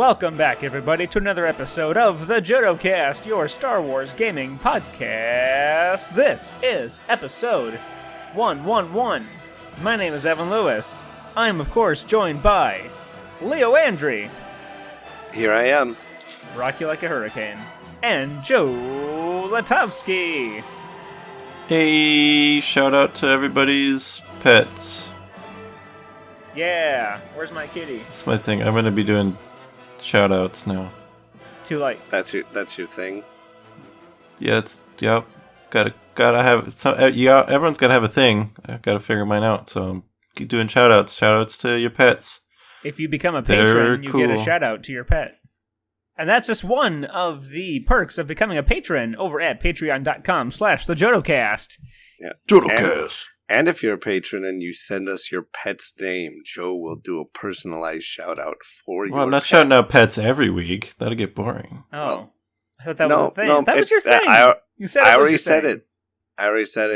Welcome back, everybody, to another episode of the Jodo Cast, your Star Wars gaming podcast. This is episode 111. My name is Evan Lewis. I'm, of course, joined by Leo Andry. Here I am. Rock you like a hurricane. And Joe Latovsky. Hey, shout out to everybody's pets. Yeah, where's my kitty? That's my thing. I'm going to be doing shout outs now. Too late. That's your thing. Yeah, Gotta have some. Yeah, everyone's gotta have a thing. I've got to figure mine out. So I'm doing shout outs. Shout outs to your pets. If you become a patron, you get a shout out to your pet. And that's just one of the perks of becoming a patron over at patreon.com/thejodocast. Yeah. Jodocast. And if you're a patron and you send us your pet's name, Joe will do a personalized shout out for you. Well, I'm not shouting out pets every week. That'll get boring. Oh. Well, I thought that was a thing. No, that was your thing. You said I already said it.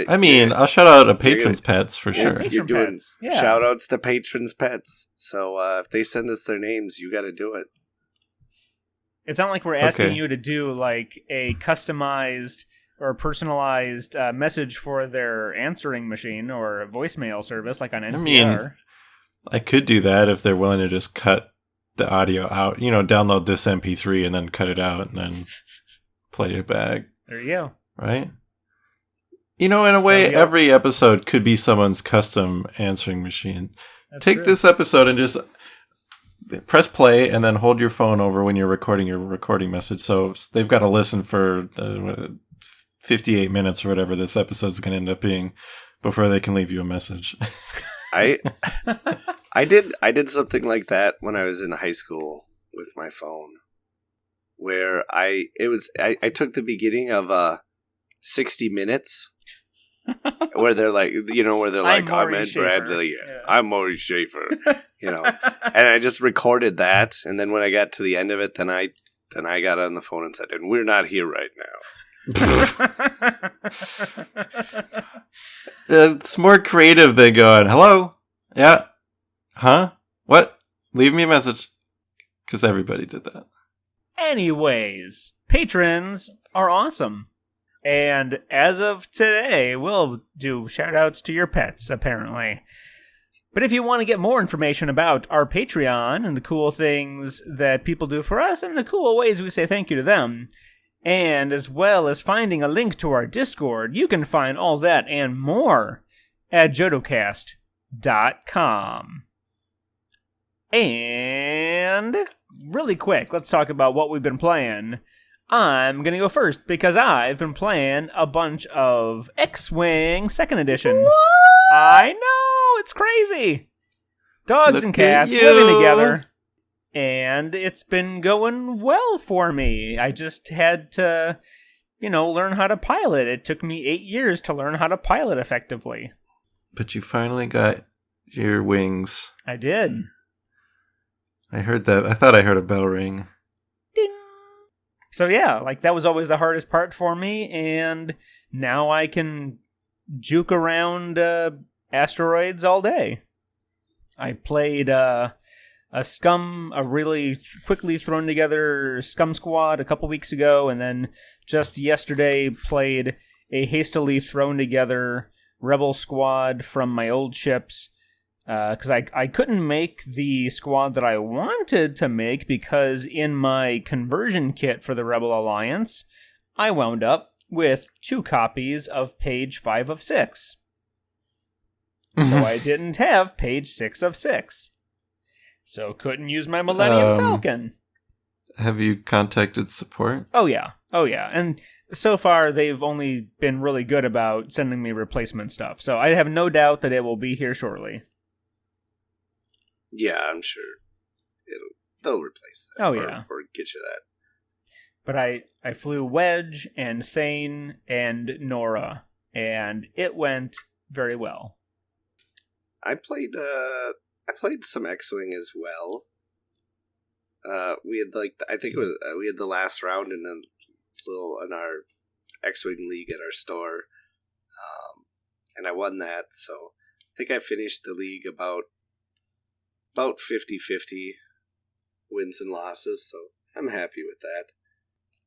I mean, I'll shout out a patron's pets for sure. You're doing pets. Yeah. shout outs to patrons' pets. So if they send us their names, you got to do it. It's not like we're asking you to do like a customized or personalized message for their answering machine or a voicemail service like on NPR. I mean, I could do that if they're willing to just cut the audio out. You know, download this MP3 and then cut it out and then play it back. There you go. Right? You know, in a way, every episode could be someone's custom answering machine. That's Take true. this episode and just press play and then hold your phone over when you're recording your recording message. So they've got to listen for 58 minutes or whatever this episode's going to end up being before they can leave you a message. I did something like that when I was in high school with my phone, where I took the beginning of 60 Minutes, where they're like, I'm Ed Bradley, I'm Maury Schaefer, and I just recorded that, and then when I got to the end of it, then I got on the phone and said, and we're not here right now. It's more creative than going, hello? Yeah? Huh? What? Leave me a message. Because everybody did that. Anyways, patrons are awesome. And as of today, we'll do shout-outs to your pets, apparently. But if you want to get more information about our Patreon and the cool things that people do for us and the cool ways we say thank you to them, and as well as finding a link to our Discord, you can find all that and more at jodocast.com. And really quick, let's talk about what we've been playing. I'm going to go first because I've been playing a bunch of X-Wing 2nd Edition. What? I know, it's crazy. Dogs and cats living together. And it's been going well for me. I just had to, learn how to pilot. It took me 8 years to learn how to pilot effectively. But you finally got your wings. I did. I heard that. I thought I heard a bell ring. Ding. So yeah, that was always the hardest part for me. And now I can juke around asteroids all day. I played a really quickly thrown together scum squad a couple weeks ago, and then just yesterday played a hastily thrown together rebel squad from my old ships, because I couldn't make the squad that I wanted to make because in my conversion kit for the Rebel Alliance, I wound up with 2 copies of page 5 of 6. So I didn't have page 6 of 6. So couldn't use my Millennium Falcon. Have you contacted support? Oh yeah. And so far they've only been really good about sending me replacement stuff. So I have no doubt that it will be here shortly. Yeah, I'm sure they'll replace that. Oh yeah, or get you that. But I flew Wedge and Thane and Nora, and it went very well. I played some X-Wing as well. We had we had the last round in our X-Wing league at our store, and I won that. So I think I finished the league about 50-50. wins and losses, so I'm happy with that.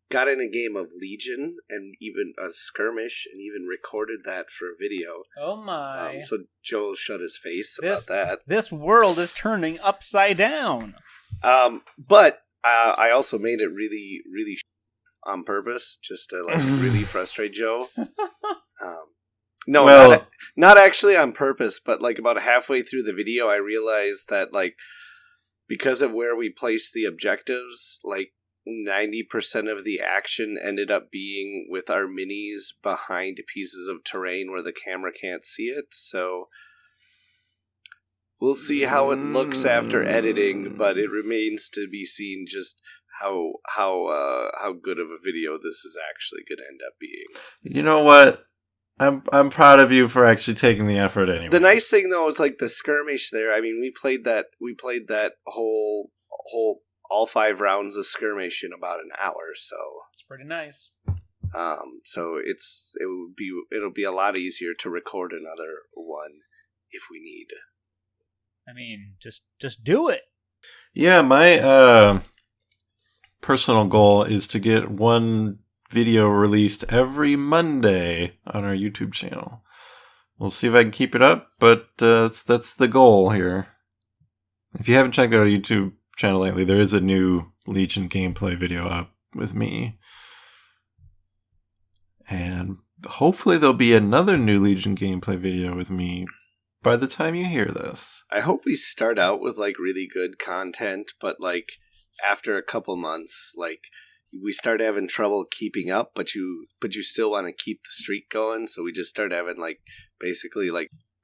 Got in a game of Legion and even a skirmish and even recorded that for a video. Oh my. So Joel shut his face about that. This world is turning upside down. But I also made it really, really on purpose, just to really frustrate Joe. No, not actually on purpose, but about halfway through the video, I realized that because of where we placed the objectives, 90% of the action ended up being with our minis behind pieces of terrain where the camera can't see it. So we'll see how it looks after editing, but it remains to be seen just how good of a video this is actually going to end up being. You know what? I'm proud of you for actually taking the effort anyway. The nice thing though is the skirmish there. I mean, we played that whole all 5 rounds of skirmish in about an hour, so it's pretty nice. So it'll be a lot easier to record another one if we need. I mean, just do it. Yeah, my personal goal is to get one video released every Monday on our YouTube channel. We'll see if I can keep it up, but that's the goal here. If you haven't checked out our YouTube channel lately, there is a new Legion gameplay video up with me. And hopefully there'll be another new Legion gameplay video with me by the time you hear this. I hope we start out with really good content, but after a couple months, we start having trouble keeping up, but you still want to keep the streak going, so we just start having basically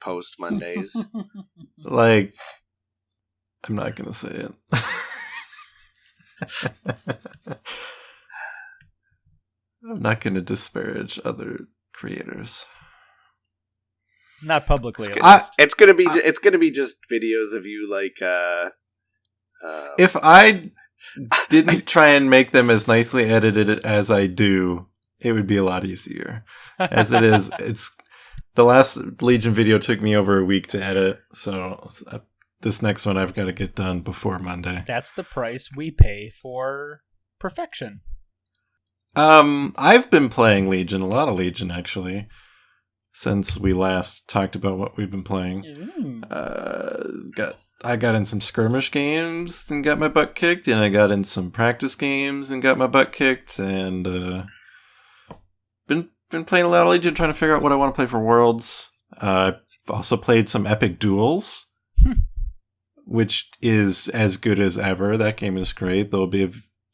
post Mondays. I'm not gonna say it. I'm not gonna disparage other creators. Not publicly. It's gonna be just videos of you if I didn't try and make them as nicely edited as I do, it would be a lot easier. As it is, the last Legion video took me over a week to edit, so this next one I've got to get done before Monday. That's the price we pay for perfection. I've been playing Legion, a lot of Legion actually, since we last talked about what we've been playing. I got in some skirmish games and got my butt kicked, and I got in some practice games and got my butt kicked, and been playing a lot of Legion, trying to figure out what I want to play for Worlds. I've also played some epic duels, which is as good as ever. That game is great. There'll be a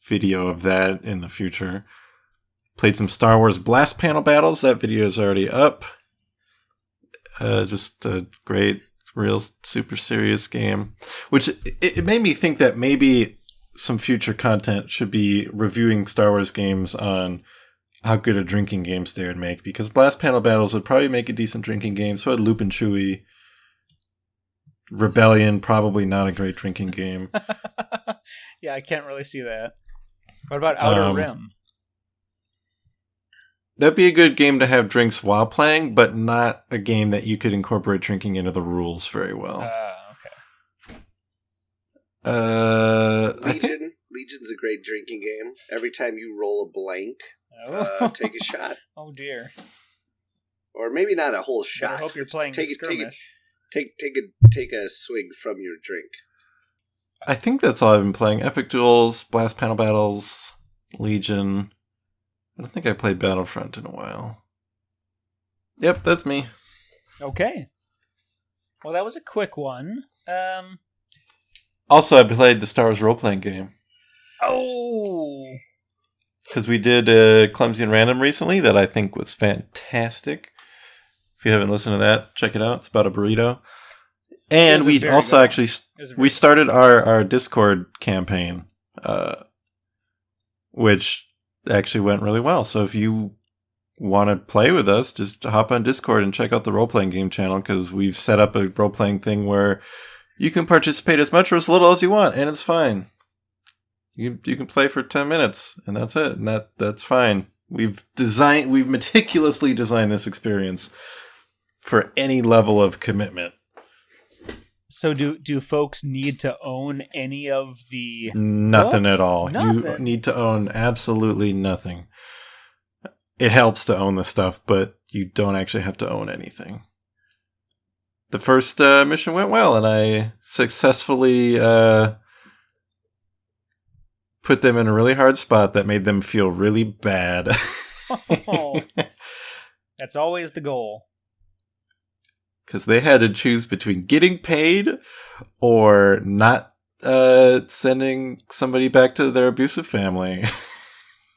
video of that in the future. Played some Star Wars Blast Panel Battles. That video is already up. Just a great, real, super serious game. Which it made me think that maybe some future content should be reviewing Star Wars games on how good a drinking games they would make. Because Blast Panel Battles would probably make a decent drinking game. So would Loop and Chewy. Rebellion, probably not a great drinking game. Yeah, I can't really see that. What about Outer Rim? That'd be a good game to have drinks while playing, but not a game that you could incorporate drinking into the rules very well. Okay. Legion's a great drinking game. Every time you roll a blank, take a shot. Oh dear. Or maybe not a whole shot. I hope you're playing skirmish. Take a swig from your drink. I think that's all I've been playing. Epic Duels, Blast Panel Battles, Legion. I don't think I played Battlefront in a while. Yep, that's me. Okay. Well, that was a quick one. Also, I played the Star Wars role-playing game. Oh! Because we did Clumsy and Random recently that I think was fantastic. If you haven't listened to that, check it out. It's about a burrito. And we also actually we started our Discord campaign, which actually went really well. So if you want to play with us, just hop on Discord and check out the role-playing game channel, because we've set up a role-playing thing where you can participate as much or as little as you want, and it's fine. You can play for 10 minutes, and that's it, and that's fine. We've meticulously designed this experience for any level of commitment. So do folks need to own any of the Nothing books? at all. Nothing. You need to own absolutely nothing. It helps to own the stuff, but you don't actually have to own anything. The first mission went well, and I successfully put them in a really hard spot that made them feel really bad. Oh, that's always the goal. Because they had to choose between getting paid or not sending somebody back to their abusive family.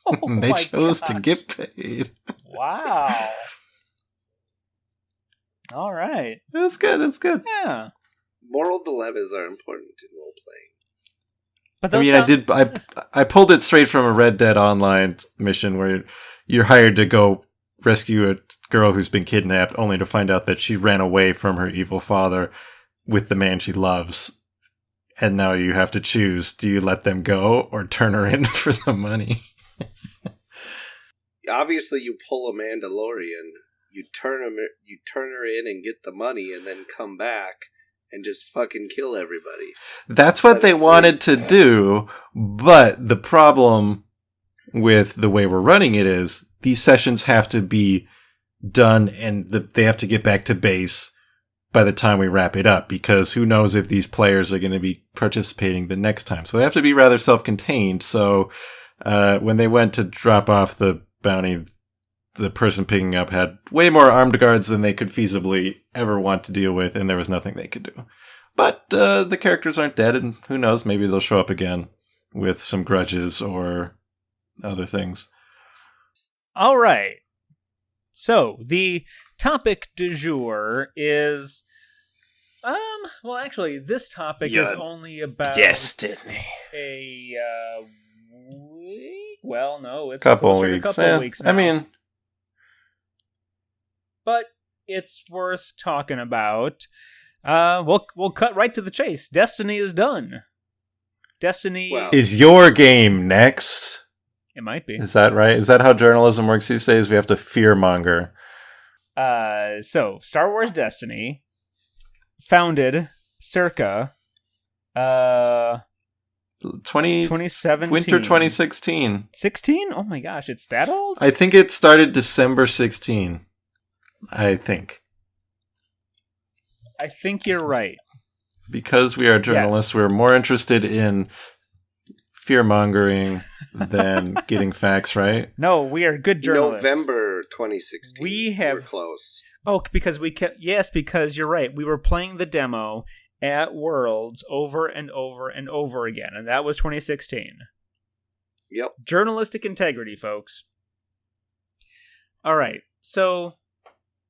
Oh, They my chose to gosh. get paid. Wow. All right. It's good. It's good. Yeah. Moral dilemmas are important in role playing. But I those mean, I pulled it straight from a Red Dead Online mission where you're hired to go rescue a girl who's been kidnapped, only to find out that she ran away from her evil father with the man she loves. And now you have to choose: do you let them go or turn her in for the money? Obviously, you pull a Mandalorian, you turn her in and get the money, and then come back and just fucking kill everybody. That's what they wanted to do, but the problem with the way we're running it is these sessions have to be done and they have to get back to base by the time we wrap it up, because who knows if these players are going to be participating the next time. So they have to be rather self-contained. So when they went to drop off the bounty, the person picking up had way more armed guards than they could feasibly ever want to deal with, and there was nothing they could do. But the characters aren't dead, and who knows, maybe they'll show up again with some grudges or other things. All right. So the topic du jour is, well, actually, this topic is only about Destiny. a week. Well, no, it's Couple closer to weeks. a couple weeks now. I mean, but it's worth talking about. We'll cut right to the chase. Destiny is done. Destiny is your game next? It might be. Is that right? Is that how journalism works these days? We have to fearmonger. So Star Wars Destiny, founded circa 2017. Winter 2016. 16? Oh my gosh, it's that old? I think it started December 16. I think. I think you're right. Because we are journalists, we're more interested in fear-mongering than getting facts right. No, we are good journalists. November 2016. We're close. Oh, because because you're right. We were playing the demo at Worlds over and over and over again, and that was 2016. Yep. Journalistic integrity, folks. All right. So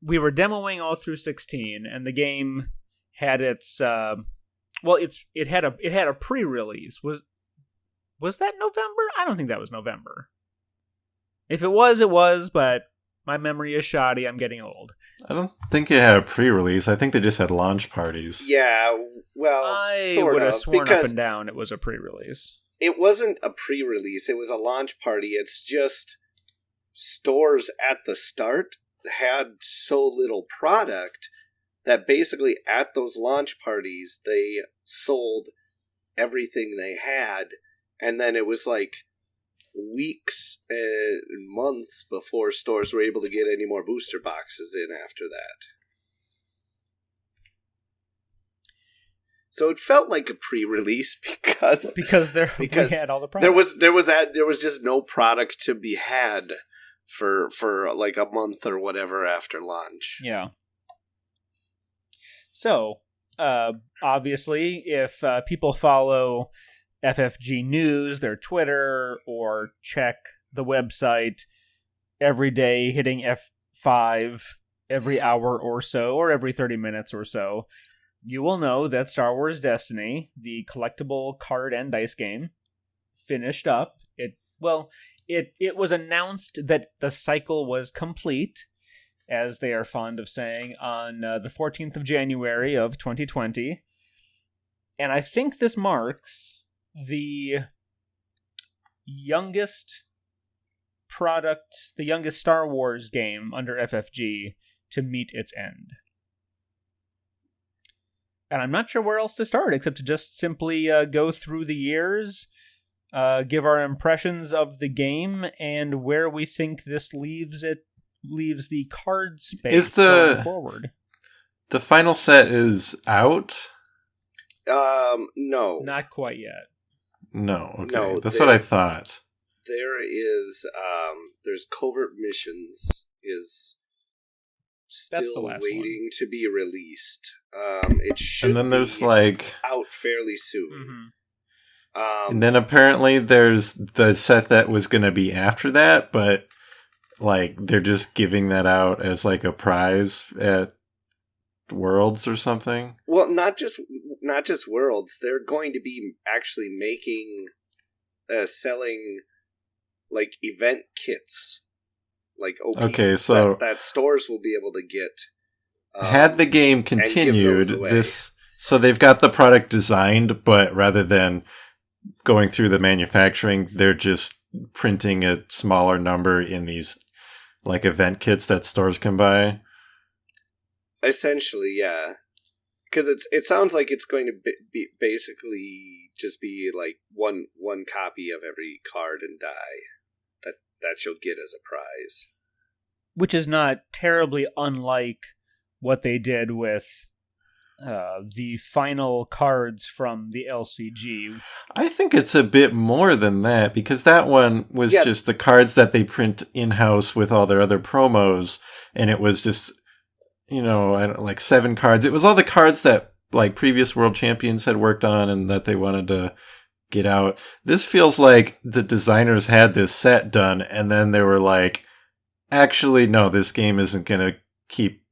we were demoing all through 16, and the game had its it had a pre-release. Was that November? I don't think that was November. If it was, it was, but my memory is shoddy. I'm getting old. I don't think it had a pre-release. I think they just had launch parties. Yeah, well, I would have sworn up and down it was a pre-release. It wasn't a pre-release. It was a launch party. It's just stores at the start had so little product that basically at those launch parties, they sold everything they had. And then it was like weeks and months before stores were able to get any more booster boxes in after that. So it felt like a pre-release because we had all the product. There was just no product to be had for like a month or whatever after launch. Yeah. So, obviously, if people follow FFG News, their Twitter, or check the website every day, hitting F5 every hour or so, or every 30 minutes or so, you will know that Star Wars Destiny, the collectible card and dice game, finished up. It was announced that the cycle was complete, as they are fond of saying, on the 14th of January of 2020. And I think this marks the youngest Star Wars game under FFG to meet its end. And I'm not sure where else to start except to just simply go through the years, give our impressions of the game, and where we think this leaves the card space going forward. The final set is out? No. Not quite yet. No, okay. No, that's what I thought. There is, there's Covert Missions is still waiting to be released. It should and then there's be like out fairly soon. Mm-hmm. And then apparently there's the set that was going to be after that, but like they're just giving that out as like a prize at Worlds or something. Well, not just Worlds. They're going to be actually making, selling like event kits, like OP, okay, so that stores will be able to get. Had the game continued, so they've got the product designed, but rather than going through the manufacturing, they're just printing a smaller number in these like event kits that stores can buy. Essentially, yeah, because it sounds like it's going to be basically just be like one copy of every card and die that you'll get as a prize, which is not terribly unlike what they did with the final cards from the LCG. I think it's a bit more than that, because that one was just the cards that they print in-house with all their other promos, and it was just, like 7 cards. It was all the cards that like previous world champions had worked on and that they wanted to get out. This feels like the designers had this set done, and then they were like, actually, no, this game isn't going to keep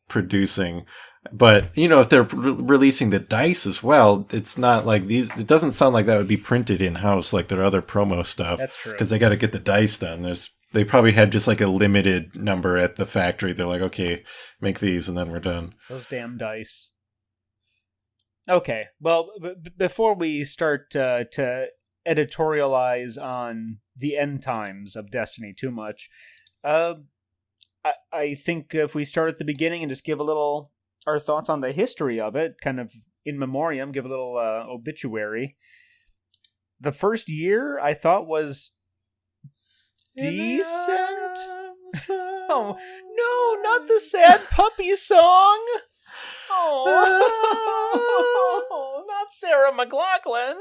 producing. But, if they're releasing the dice as well, it's not like these, it doesn't sound like that would be printed in-house like their other promo stuff. That's true. Because they got to get the dice done. They probably had just like a limited number at the factory. They're like, okay, make these and then we're done. Those damn dice. Okay, well, before we start to editorialize on the end times of Destiny too much, I think if we start at the beginning and just give our thoughts on the history of it, kind of in memoriam, give a little obituary. The first year I thought was decent. Oh, no, not the sad puppy song. Oh, not Sarah McLachlan.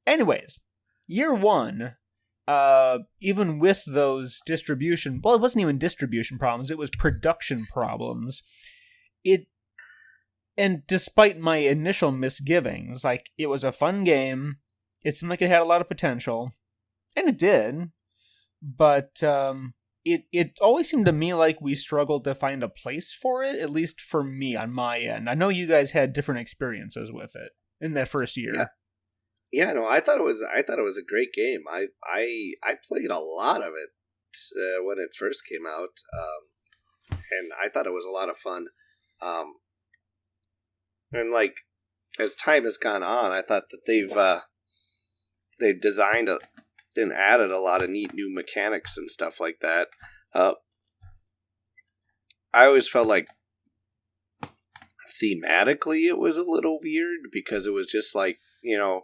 Anyways, year 1, even with those it wasn't even distribution problems, it was production problems. And despite my initial misgivings, like, it was a fun game, it seemed like it had a lot of potential, and it did, but it always seemed to me like we struggled to find a place for it, at least for me on my end. I know you guys had different experiences with it in that first year. Yeah, no, I thought it was a great game. I played a lot of it when it first came out, and I thought it was a lot of fun. And like as time has gone on, I thought that they've designed and added a lot of neat new mechanics and stuff like that. I always felt like thematically it was a little weird because it was just like 2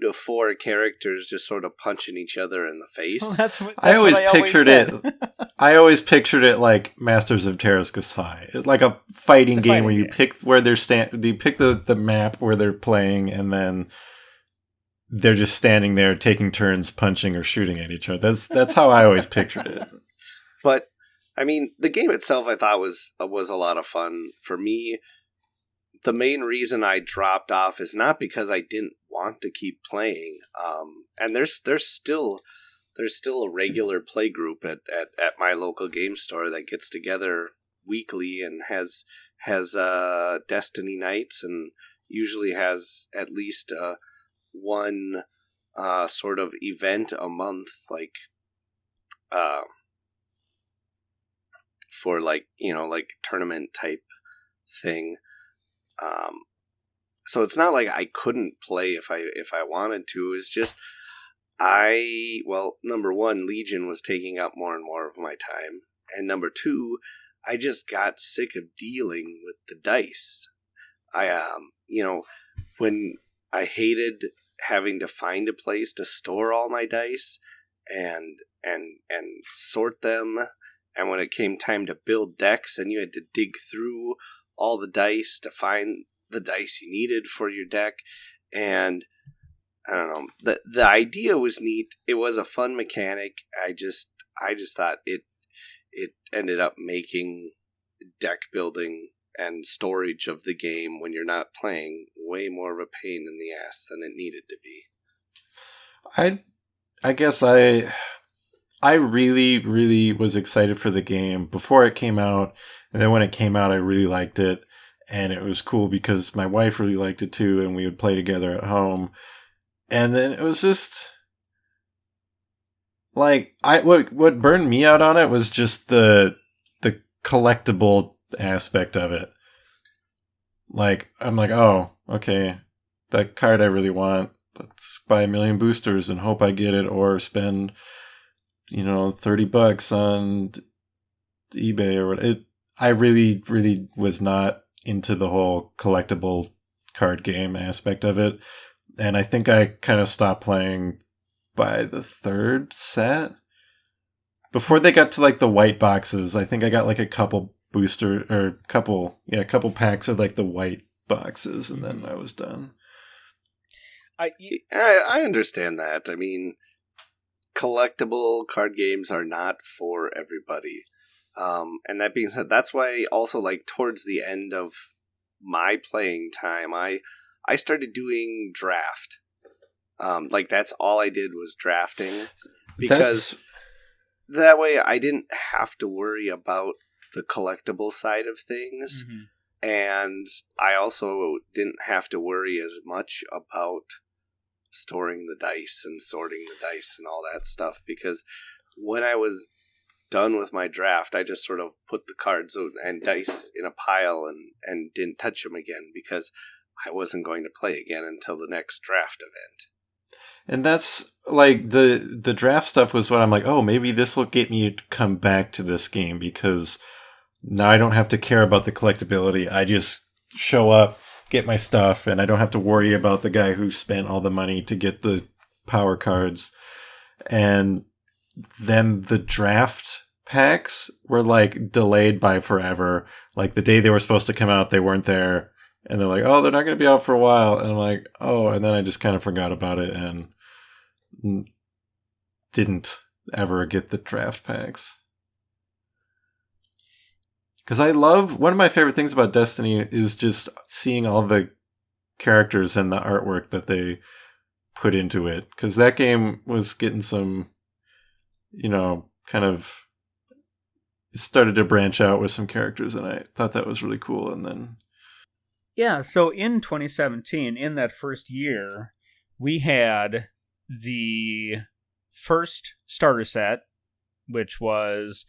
to 4 characters just sort of punching each other in the face. Well, I always pictured it. I always pictured it like Masters of Terrascus High. It's like a fighting game where you pick where they're you pick the map where they're playing, and then they're just standing there taking turns punching or shooting at each other. That's how I always pictured it. But I mean, the game itself I thought was a lot of fun. For me, the main reason I dropped off is not because I didn't want to keep playing. And there's still a regular play group at my local game store that gets together weekly and has Destiny nights, and usually has at least one sort of event a month, like for like tournament type thing. So it's not like I couldn't play if I wanted to. It's just number one, Legion was taking up more and more of my time, and number two, I just got sick of dealing with the dice. When I hated having to find a place to store all my dice and sort them, and when it came time to build decks and you had to dig through all the dice to find the dice you needed for your deck, and I don't know, the idea was neat. It was a fun mechanic. I just thought it ended up making deck building and storage of the game when you're not playing way more of a pain in the ass than it needed to be. I guess I really, really was excited for the game before it came out, and then when it came out, I really liked it, and it was cool because my wife really liked it too, and we would play together at home. And then it was just like what burned me out on it was just the collectible aspect of it. Like, I'm like, oh, okay, that card I really want. Let's buy 1 million boosters and hope I get it, or spend, $30 on eBay or what. I really, really was not into the whole collectible card game aspect of it. And I think I kind of stopped playing by the 3rd set. Before they got to like the white boxes, I think I got like a couple couple packs of like the white boxes, and then I was done. I understand that. I mean, collectible card games are not for everybody. And that being said, that's why also like towards the end of my playing time, I started doing draft. Like that's all I did was drafting, because that way I didn't have to worry about the collectible side of things. Mm-hmm. And I also didn't have to worry as much about storing the dice and sorting the dice and all that stuff, because when I was done with my draft, I just sort of put the cards and dice in a pile and didn't touch them again, because I wasn't going to play again until the next draft event. And that's like the draft stuff was what I'm like, oh, maybe this will get me to come back to this game, because now I don't have to care about the collectability. I just show up, get my stuff, and I don't have to worry about the guy who spent all the money to get the power cards. And then the draft packs were like delayed by forever. Like the day they were supposed to come out, they weren't there. And they're like, oh, they're not going to be out for a while. And I'm like, oh, and then I just kind of forgot about it and didn't ever get the draft packs. Because one of my favorite things about Destiny is just seeing all the characters and the artwork that they put into it. Because that game was getting some, kind of started to branch out with some characters, and I thought that was really cool. And then... Yeah, so in 2017, in that first year, we had the first starter set, which was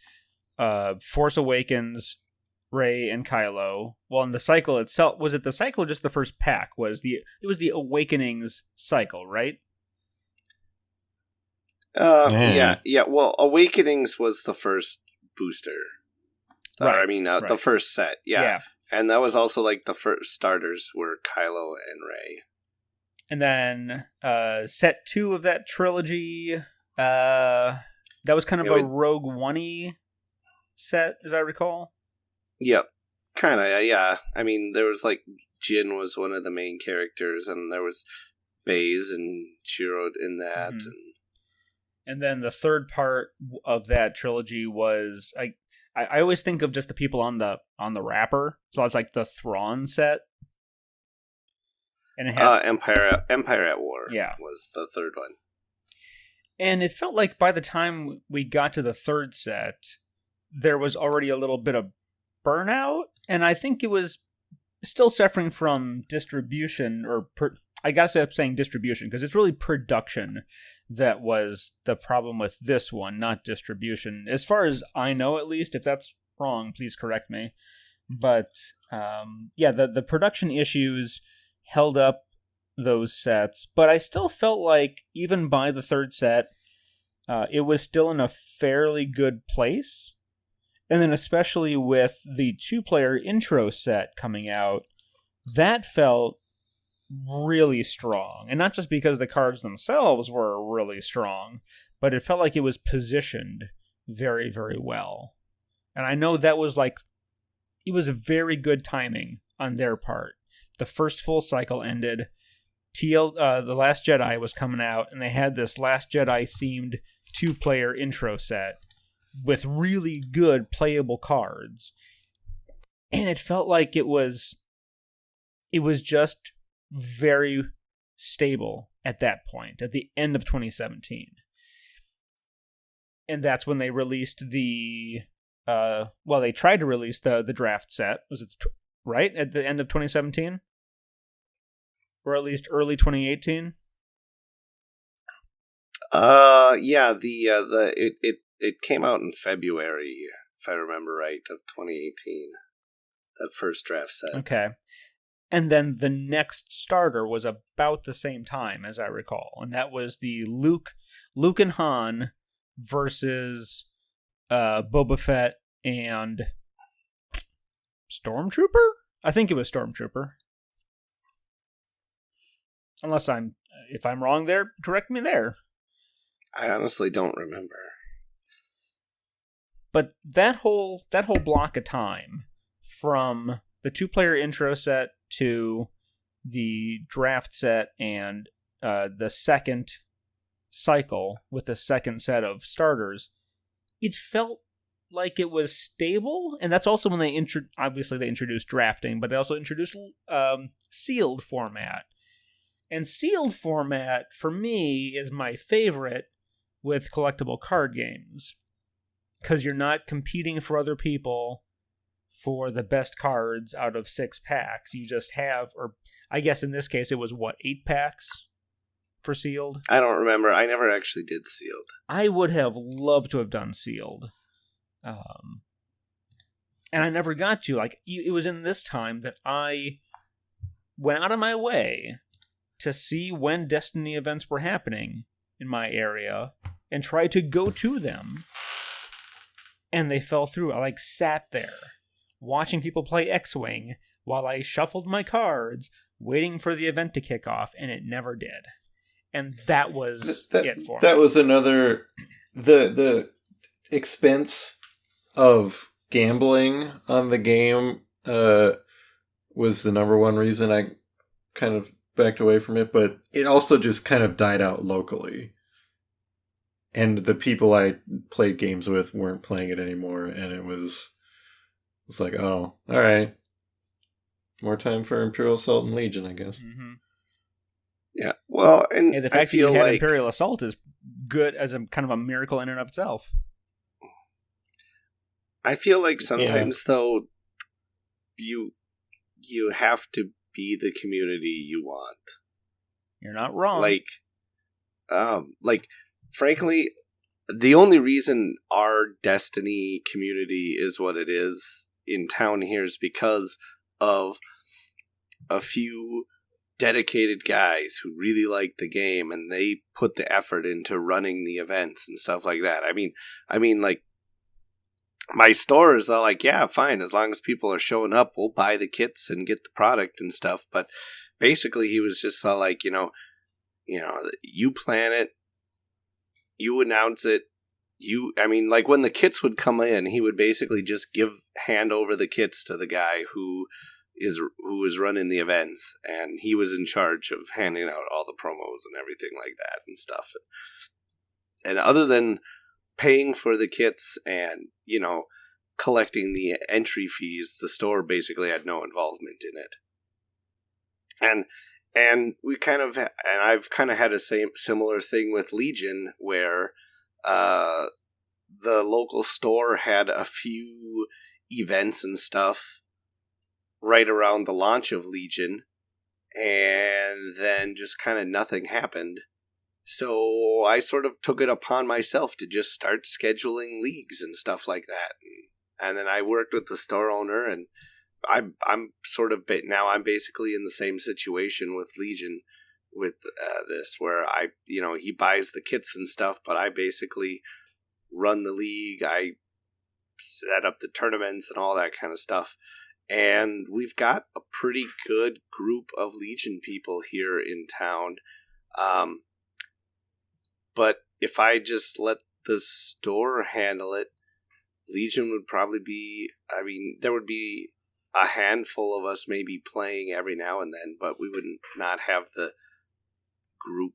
Force Awakens, Rey, and Kylo. Well, in the cycle itself, was it the cycle or just the first pack? It was the Awakenings cycle, right? Yeah. Well, Awakenings was the first booster. Right. The first set. Yeah. And that was also like the first starters were Kylo and Rey. And then set 2 of that trilogy, that was kind of a Rogue One-y set, as I recall. Yep. Kind of, yeah. I mean, there was like Jin was one of the main characters, and there was Baze and Chirrut in that. Mm-hmm. And then the third part of that trilogy was... I always think of just the people on the wrapper. So it's like the Thrawn set. And it had Empire at War. Yeah. Was the third one. And it felt like by the time we got to the third set, there was already a little bit of burnout, and I think it was still suffering from distribution, I gotta stop saying distribution, because it's really production that was the problem with this one, not distribution. As far as I know, at least. If that's wrong, please correct me. But, the production issues held up those sets. But I still felt like, even by the third set, it was still in a fairly good place. And then especially with the 2-player intro set coming out, that felt really strong. And not just because the cards themselves were really strong, but it felt like it was positioned very, very well. And I know that was like, it was very good timing on their part. The first full cycle ended. The Last Jedi was coming out, and they had this Last Jedi themed 2-player intro set with really good playable cards. And it felt like it was just very stable at that point, at the end of 2017. And that's when they released they tried to release the draft set. Was it right at the end of 2017? Or at least early 2018? Yeah, it came out in February, if I remember right, of 2018. That first draft set. Okay. And then the next starter was about the same time, as I recall. And that was the Luke and Han versus Boba Fett and Stormtrooper? I think it was Stormtrooper. Unless if I'm wrong there, correct me there. I honestly don't remember. But that whole block of time, from the 2-player intro set to the draft set and the second cycle with the second set of starters, it felt like it was stable. And that's also when they introduced drafting, but they also introduced sealed format. And sealed format, for me, is my favorite with collectible card games. Because you're not competing for other people for the best cards out of 6 packs. You just have, or I guess in this case it was 8 packs for sealed? I don't remember. I never actually did sealed. I would have loved to have done sealed. And I never got to. Like, it was in this time that I went out of my way to see when Destiny events were happening in my area and try to go to them. And they fell through. I sat there watching people play X-Wing while I shuffled my cards, waiting for the event to kick off, and it never did. And that was it for me. That was another... The expense of gambling on the game was the number one reason I kind of backed away from it, but it also just kind of died out locally. And the people I played games with weren't playing it anymore, and it's like, oh, all right. More time for Imperial Assault and Legion, I guess. Mm-hmm. Yeah, well, and the fact that you had Imperial Assault is good as a kind of a miracle in and of itself. I feel like sometimes, though, you have to be the community you want. You're not wrong. Frankly, the only reason our Destiny community is what it is in town here is because of a few dedicated guys who really like the game, and they put the effort into running the events and stuff like that. I mean, like, my stores are like, yeah, fine, as long as people are showing up, we'll buy the kits and get the product and stuff. But basically, he was just like, you plan it, you announce it. When the kits would come in, he would basically just hand over the kits to the guy who was running the events, and he was in charge of handing out all the promos and everything like that and stuff. And other than paying for the kits and, collecting the entry fees, the store basically had no involvement in it. And I've kind of had a similar thing with Legion, where the local store had a few events and stuff right around the launch of Legion, and then just kind of nothing happened. So I sort of took it upon myself to just start scheduling leagues and stuff like that. And then I worked with the store owner, and I'm sort of now I'm basically in the same situation with Legion with this, where he buys the kits and stuff, but I basically run the league. I set up the tournaments and all that kind of stuff. And we've got a pretty good group of Legion people here in town. But if I just let the store handle it, Legion would probably be, I mean, there would be a handful of us maybe playing every now and then, but we would not have the group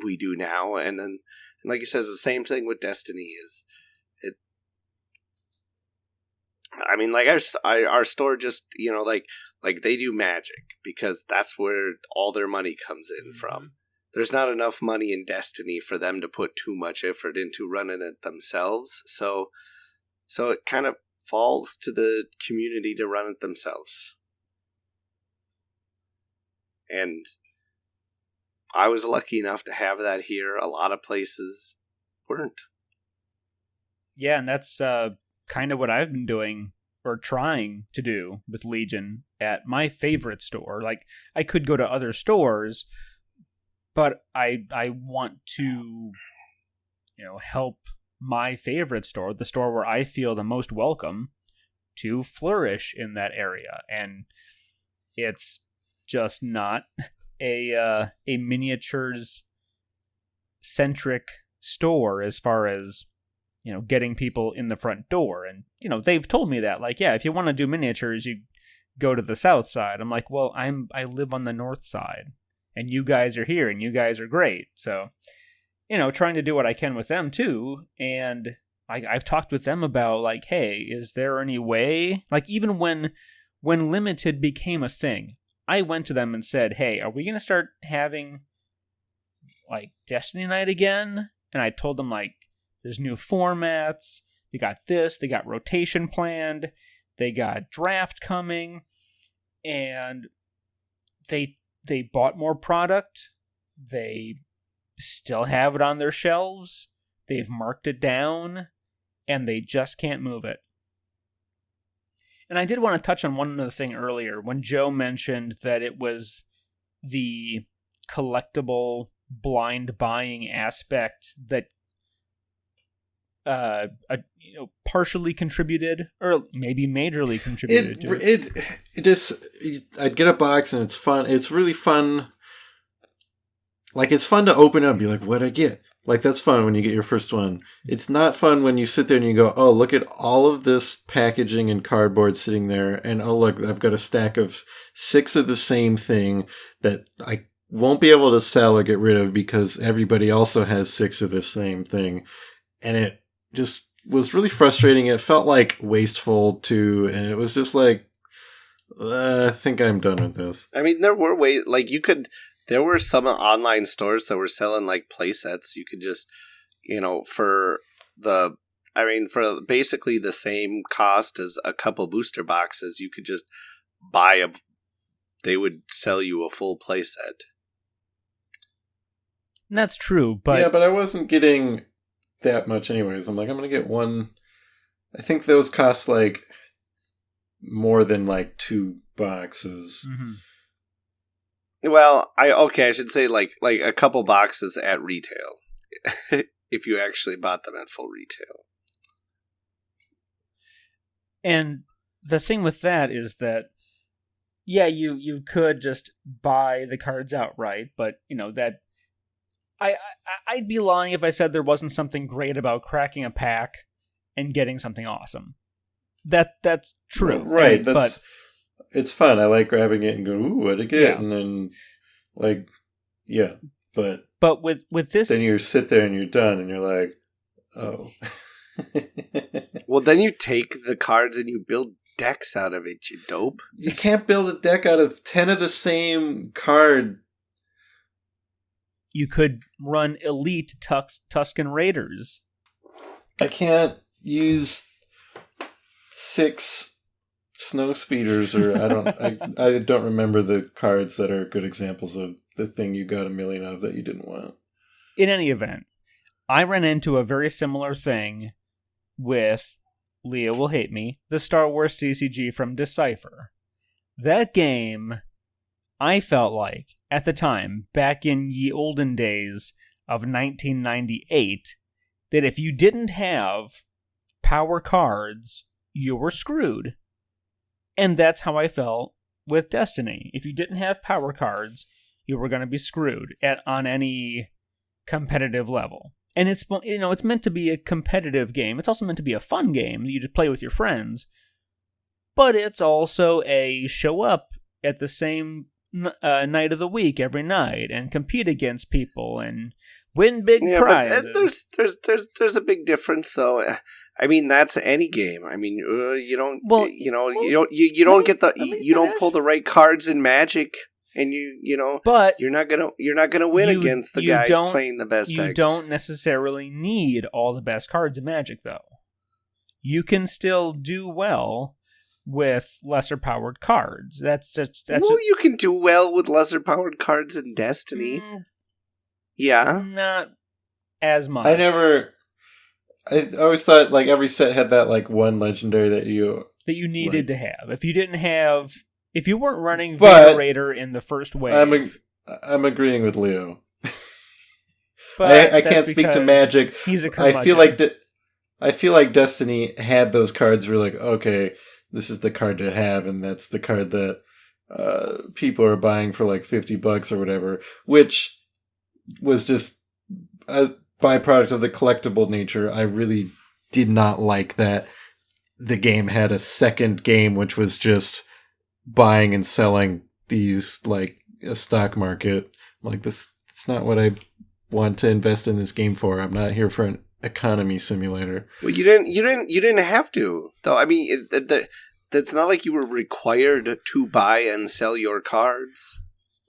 we do now. And then, and like you said, it's the same thing with Destiny. I mean, like our store just, you know, like they do Magic because that's where all their money comes in from. There's not enough money in Destiny for them to put too much effort into running it themselves. So it kind of falls to the community to run it themselves. And I was lucky enough to have that here. A lot of places weren't. Yeah, and that's kind of what I've been doing or trying to do with Legion at my favorite store. Like, I could go to other stores, but I want to, you know, help my favorite store, the store where I feel the most welcome, to flourish in that area. And it's just not a miniatures centric store as far as, you know, getting people in the front door. And, you know, they've told me that, like, yeah, if you want to do miniatures, you go to the south side. I'm like, well, I live on the north side, and you guys are here, and you guys are great. So, you know, trying to do what I can with them too. And I've talked with them about, like, hey, is there any way, like, even when Limited became a thing, I went to them and said, hey, are we going to start having, like, Destiny Night again? And I told them, like, there's new formats, they got this, they got rotation planned, they got draft coming, and they bought more product, they still have it on their shelves, they've marked it down, and they just can't move it. And I did want to touch on one other thing earlier, when Joe mentioned that it was the collectible blind buying aspect that partially contributed, or maybe majorly contributed to it. It just, I'd get a box and it's fun. It's really fun. Like, it's fun to open up and be like, what'd I get? Like, that's fun when you get your first one. It's not fun when you sit there and you go, oh, look at all of this packaging and cardboard sitting there. And, oh, look, I've got a stack of 6 of the same thing that I won't be able to sell or get rid of because everybody also has 6 of the same thing. And it just was really frustrating. It felt like wasteful too. And it was just like, I think I'm done with this. I mean, there were ways, like, there were some online stores that were selling, like, play sets. You could just, you know, for basically the same cost as a couple booster boxes, you could just they would sell you a full play set. That's true, but... Yeah, but I wasn't getting that much anyways. I'm like, I'm going to get one. I think those cost, like, more than, like, 2 boxes. Mm-hmm. Well, I should say like a couple boxes at retail, if you actually bought them at full retail. And the thing with that is that, yeah, you could just buy the cards outright, but, you know, that I'd be lying if I said there wasn't something great about cracking a pack and getting something awesome. That's true, right? But it's fun. I like grabbing it and going, ooh, what'd I get? Yeah. And then, like, yeah. But with this... Then you sit there and you're done and you're like, oh. Well, then you take the cards and you build decks out of it, you dope. You can't build a deck out of 10 of the same card. You could run Elite Tusken Raiders. I can't use 6... snow speeders, or I don't remember the cards that are good examples of the thing you got a million of that you didn't want. In any event, I ran into a very similar thing with, Leah will hate me, the Star Wars CCG from Decipher. That game, I felt like, at the time, back in ye olden days of 1998, that if you didn't have power cards, you were screwed. And that's how I felt with Destiny. If you didn't have power cards, you were going to be screwed on any competitive level. And it's meant to be a competitive game. It's also meant to be a fun game that you just play with your friends. But it's also a show up at the same night of the week every night and compete against people and win big prizes. But there's a big difference, though. I mean, that's any game. I mean, you don't pull the right cards in Magic, and but you're not gonna win against the guys playing the best decks. You don't necessarily need all the best cards in Magic, though. You can still do well with lesser powered cards. You can do well with lesser powered cards in Destiny. Yeah, not as much. I always thought like every set had that like one legendary that you needed to have. If you weren't running Vader Raider in the first wave, I'm agreeing with Leo. But I can't speak to Magic. He's a curmudgeon. I feel like Destiny had those cards where like, okay, this is the card to have, and that's the card that people are buying for like $50 or whatever, which was just a byproduct of the collectible nature. I really did not like that the game had a second game, which was just buying and selling these like a stock market. Like this, it's not what I want to invest in this game for. I'm not here for an economy simulator. Well, you didn't have to, though. I mean, that's not like you were required to buy and sell your cards.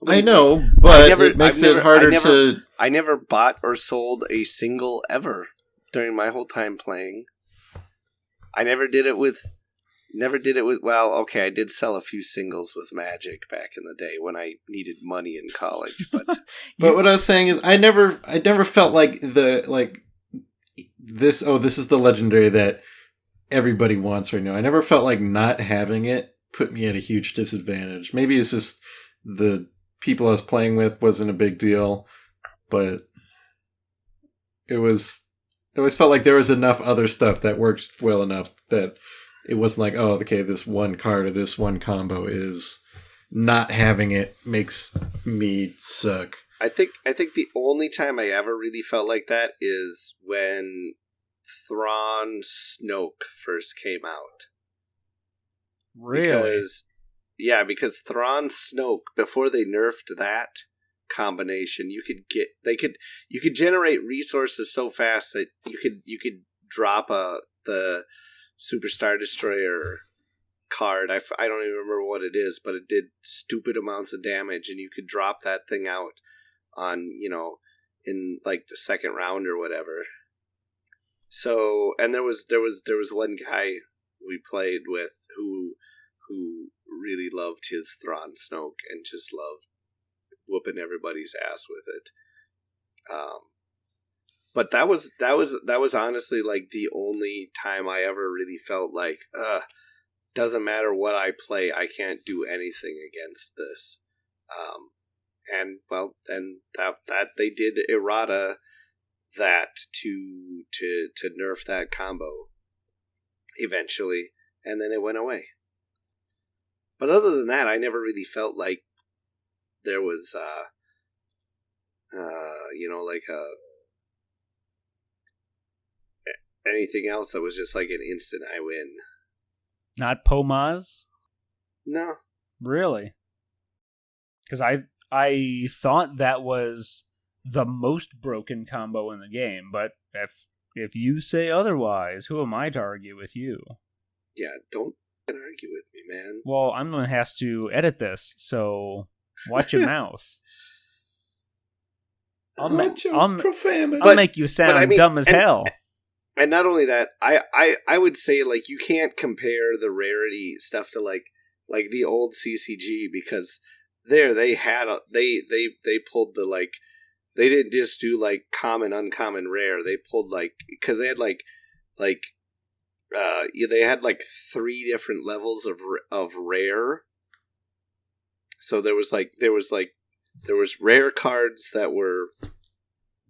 I know, but it makes it harder to... I never bought or sold a single ever during my whole time playing. I never did it with... Well, okay, I did sell a few singles with Magic back in the day when I needed money in college, but... But what I was saying is, I never felt like this is the legendary that everybody wants right now. I never felt like not having it put me at a huge disadvantage. Maybe it's just the people I was playing with wasn't a big deal, but it always felt like there was enough other stuff that worked well enough that it wasn't like, oh, okay, this one card or this one combo is not having it makes me suck. I think the only time I ever really felt like that is when Thrawn Snoke first came out. Really? Because Thrawn Snoke, before they nerfed that combination, you could generate resources so fast that you could drop the Super Star Destroyer card. I don't even remember what it is, but it did stupid amounts of damage, and you could drop that thing out on, in like the second round or whatever. So, and there was one guy we played with who really loved his Thrawn Snoke and just loved whooping everybody's ass with it. But that was honestly like the only time I ever really felt like, doesn't matter what I play, I can't do anything against this. And that they did errata that to nerf that combo eventually, and then it went away. But other than that, I never really felt like there was anything else that was just like an instant I win. Not Pomaz? No. Really? Because I thought that was the most broken combo in the game, but if you say otherwise, who am I to argue with you? Yeah, don't argue with me, man. Well, I'm the one who has to edit this, so watch your mouth. I'll make you sound dumb as hell. And not only that, I would say like you can't compare the rarity stuff to like the old CCG, because they had they pulled the like, they didn't just do like common, uncommon, rare. They pulled like, because they had they had like 3 different levels of rare. So there was rare cards that were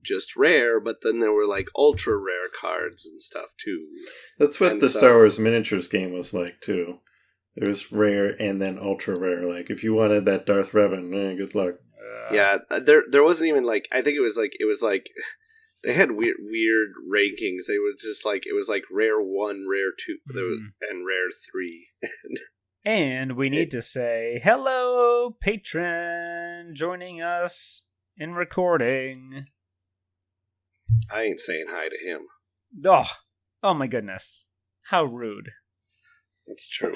just rare, but then there were like ultra rare cards and stuff too. That's what the Star Wars miniatures game was like too. There was rare and then ultra rare. Like if you wanted that Darth Revan, good luck. Yeah, there wasn't even like, I think it was like they had weird rankings. They were just like, it was like rare 1, rare 2, and rare 3. And we need to say hello, patron, joining us in recording. I ain't saying hi to him. Oh my goodness. How rude. That's true.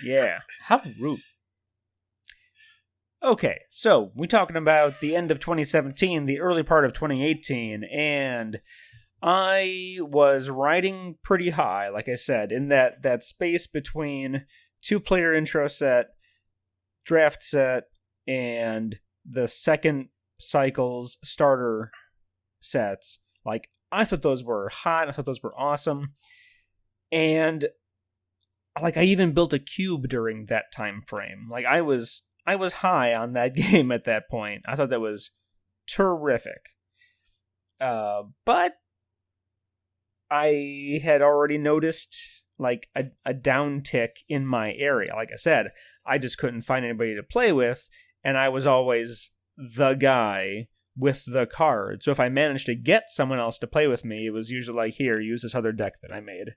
Yeah, how rude. Okay, so we're talking about the end of 2017, the early part of 2018, and I was riding pretty high, like I said, in that space between 2-player intro set, draft set, and the second cycle's starter sets. Like, I thought those were hot, I thought those were awesome, and like I even built a cube during that time frame. Like I was high on that game at that point. I thought that was terrific. But I had already noticed like a downtick in my area. Like I said, I just couldn't find anybody to play with, and I was always the guy with the card. So if I managed to get someone else to play with me, it was usually like, here, use this other deck that I made.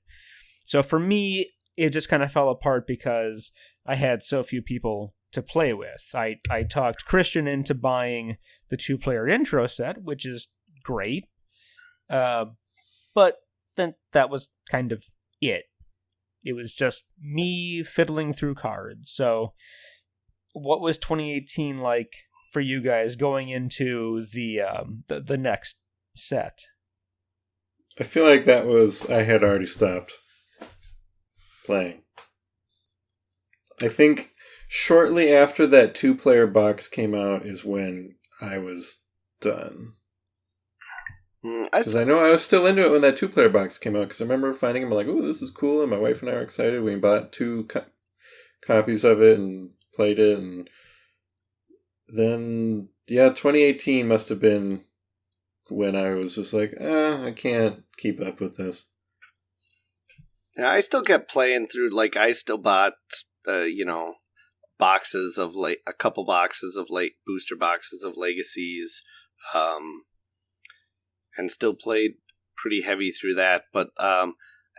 So for me, it just kind of fell apart because I had so few people to play with. I talked Christian into buying the 2-player intro set, which is great. But then that was kind of it. It was just me fiddling through cards. So what was 2018 like for you guys going into the next set? I feel like I had already stopped playing. I think shortly after that 2-player box came out is when I was done. Because I know I was still into it when that 2-player box came out, because I remember finding them like, oh, this is cool, and my wife and I were excited. We bought 2 copies of it and played it, and then, 2018 must have been when I was just like, I can't keep up with this. Yeah, I still kept playing through, like, I still bought, boxes of, a couple boxes of, booster boxes of Legacies, and still played pretty heavy through that. But I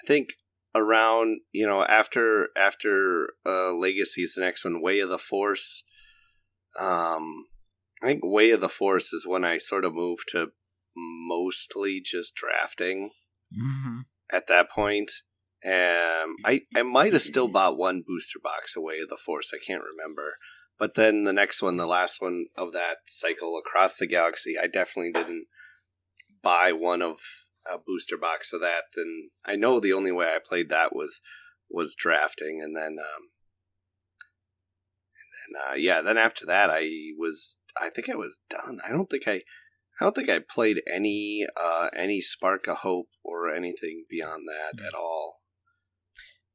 think around, after Legacies, the next one, Way of the Force, I think Way of the Force is when I sort of moved to mostly just drafting at that point. I might have still bought one booster box of Way of the Force. I can't remember. But then the next one, the last one of that cycle Across the Galaxy, I definitely didn't buy one of a booster box of that. Then I know the only way I played that was drafting, and then then after that I think I was done. I don't think I played any Spark of Hope or anything beyond that at all.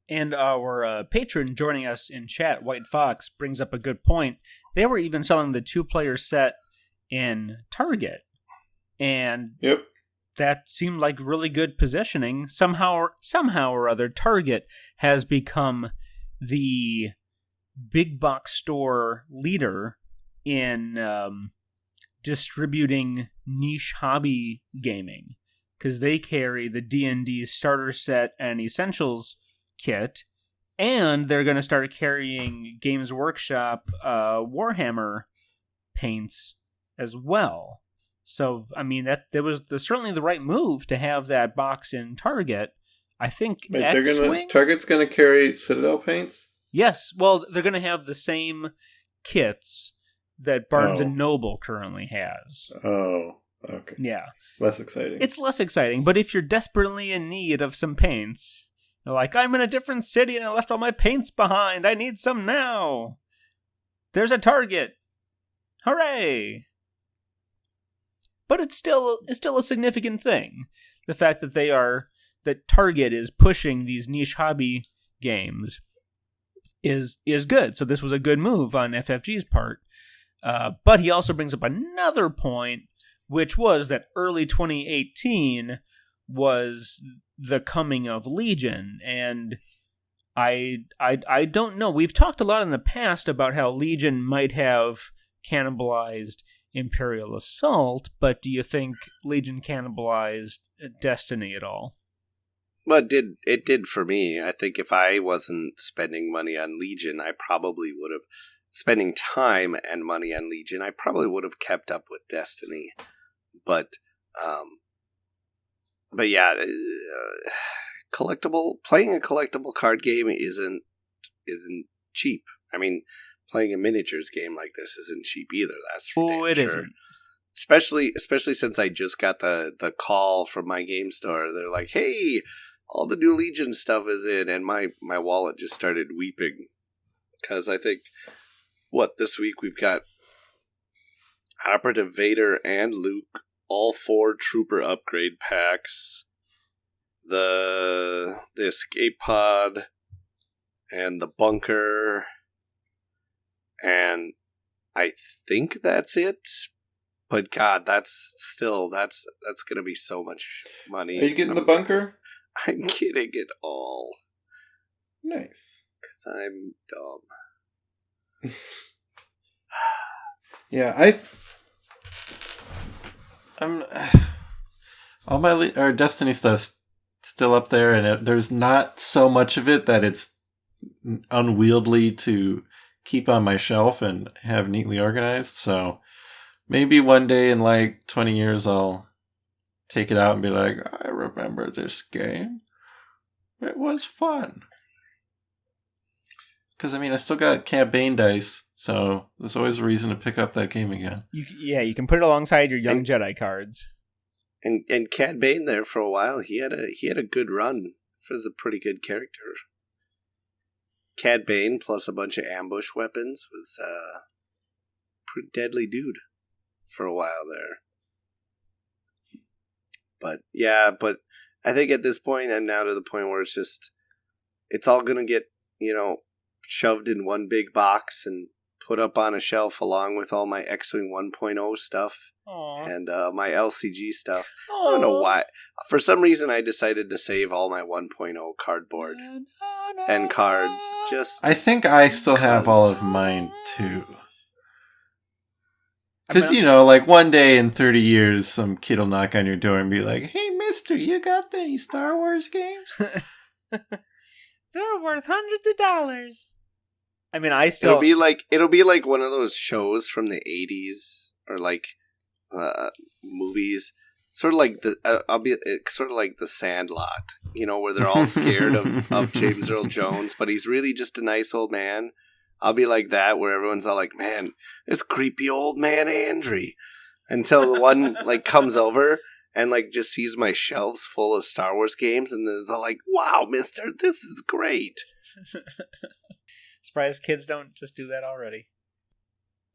And our patron joining us in chat, White Fox, brings up a good point. They were even selling the 2-player set in Target. And that seemed like really good positioning. Somehow or other, Target has become the big box store leader in distributing niche hobby gaming, because they carry the D&D starter set and essentials kit, and they're going to start carrying Games Workshop Warhammer paints as well. So, I mean, that was certainly the right move to have that box in Target. I think Target's going to carry Citadel paints? Yes. Well, they're going to have the same kits that Barnes & Noble currently has. Oh, okay. Yeah. Less exciting. It's less exciting, but if you're desperately in need of some paints, you're like, I'm in a different city and I left all my paints behind. I need some now. There's a Target. Hooray! But it's still a significant thing. The fact that Target is pushing these niche hobby games is good. So this was a good move on FFG's part. But he also brings up another point, which was that early 2018 was the coming of Legion, and I don't know. We've talked a lot in the past about how Legion might have cannibalized Imperial Assault, but do you think Legion cannibalized Destiny at all? Well, it did for me. I think if I wasn't spending money on Legion, I probably would have spending time and money on Legion. I probably would have kept up with Destiny, but yeah, playing a collectible card game isn't cheap. I mean, playing a miniatures game like this isn't cheap either. That's for damn it sure. Isn't. Especially since I just got the call from my game store. They're like, "Hey, all the new Legion stuff is in," and my wallet just started weeping because I think this week we've got Operative Vader and Luke, all 4 Trooper upgrade packs, the escape pod, and the bunker, and I think that's it. But God, that's gonna be so much money. Are you getting the bunker? I'm getting it all. Nice. Because I'm dumb. Yeah, I'm all my our Destiny stuff's still up there, and there's not so much of it that it's unwieldy to keep on my shelf and have neatly organized. So maybe one day in like 20 years, I'll take it out and be like, I remember this game. It was fun. Because, I mean, I still got Cad Bane dice, so there's always a reason to pick up that game again. You can put it alongside your Young Jedi cards. And Cad Bane there for a while, he had a good run. Was a pretty good character. Cad Bane plus a bunch of ambush weapons was a pretty deadly dude for a while there. But I think at this point, I'm now to the point where it's all going to get, shoved in one big box and put up on a shelf along with all my X-Wing 1.0 stuff. Aww. And my LCG stuff. Aww. I don't know why. For some reason, I decided to save all my 1.0 cardboard and cards. I think I still have all of mine, too. Because, like one day in 30 years, some kid will knock on your door and be like, "Hey, mister, you got any Star Wars games?" They're worth hundreds of dollars. I mean, it'll be like one of those shows from the 80s or like movies, sort of like the Sandlot, where they're all scared of James Earl Jones, but he's really just a nice old man. I'll be like that, where everyone's all like, "Man, this creepy old man Andrew," until the one like comes over and like just sees my shelves full of Star Wars games, and is all like, "Wow, mister, this is great." Surprised kids don't just do that already.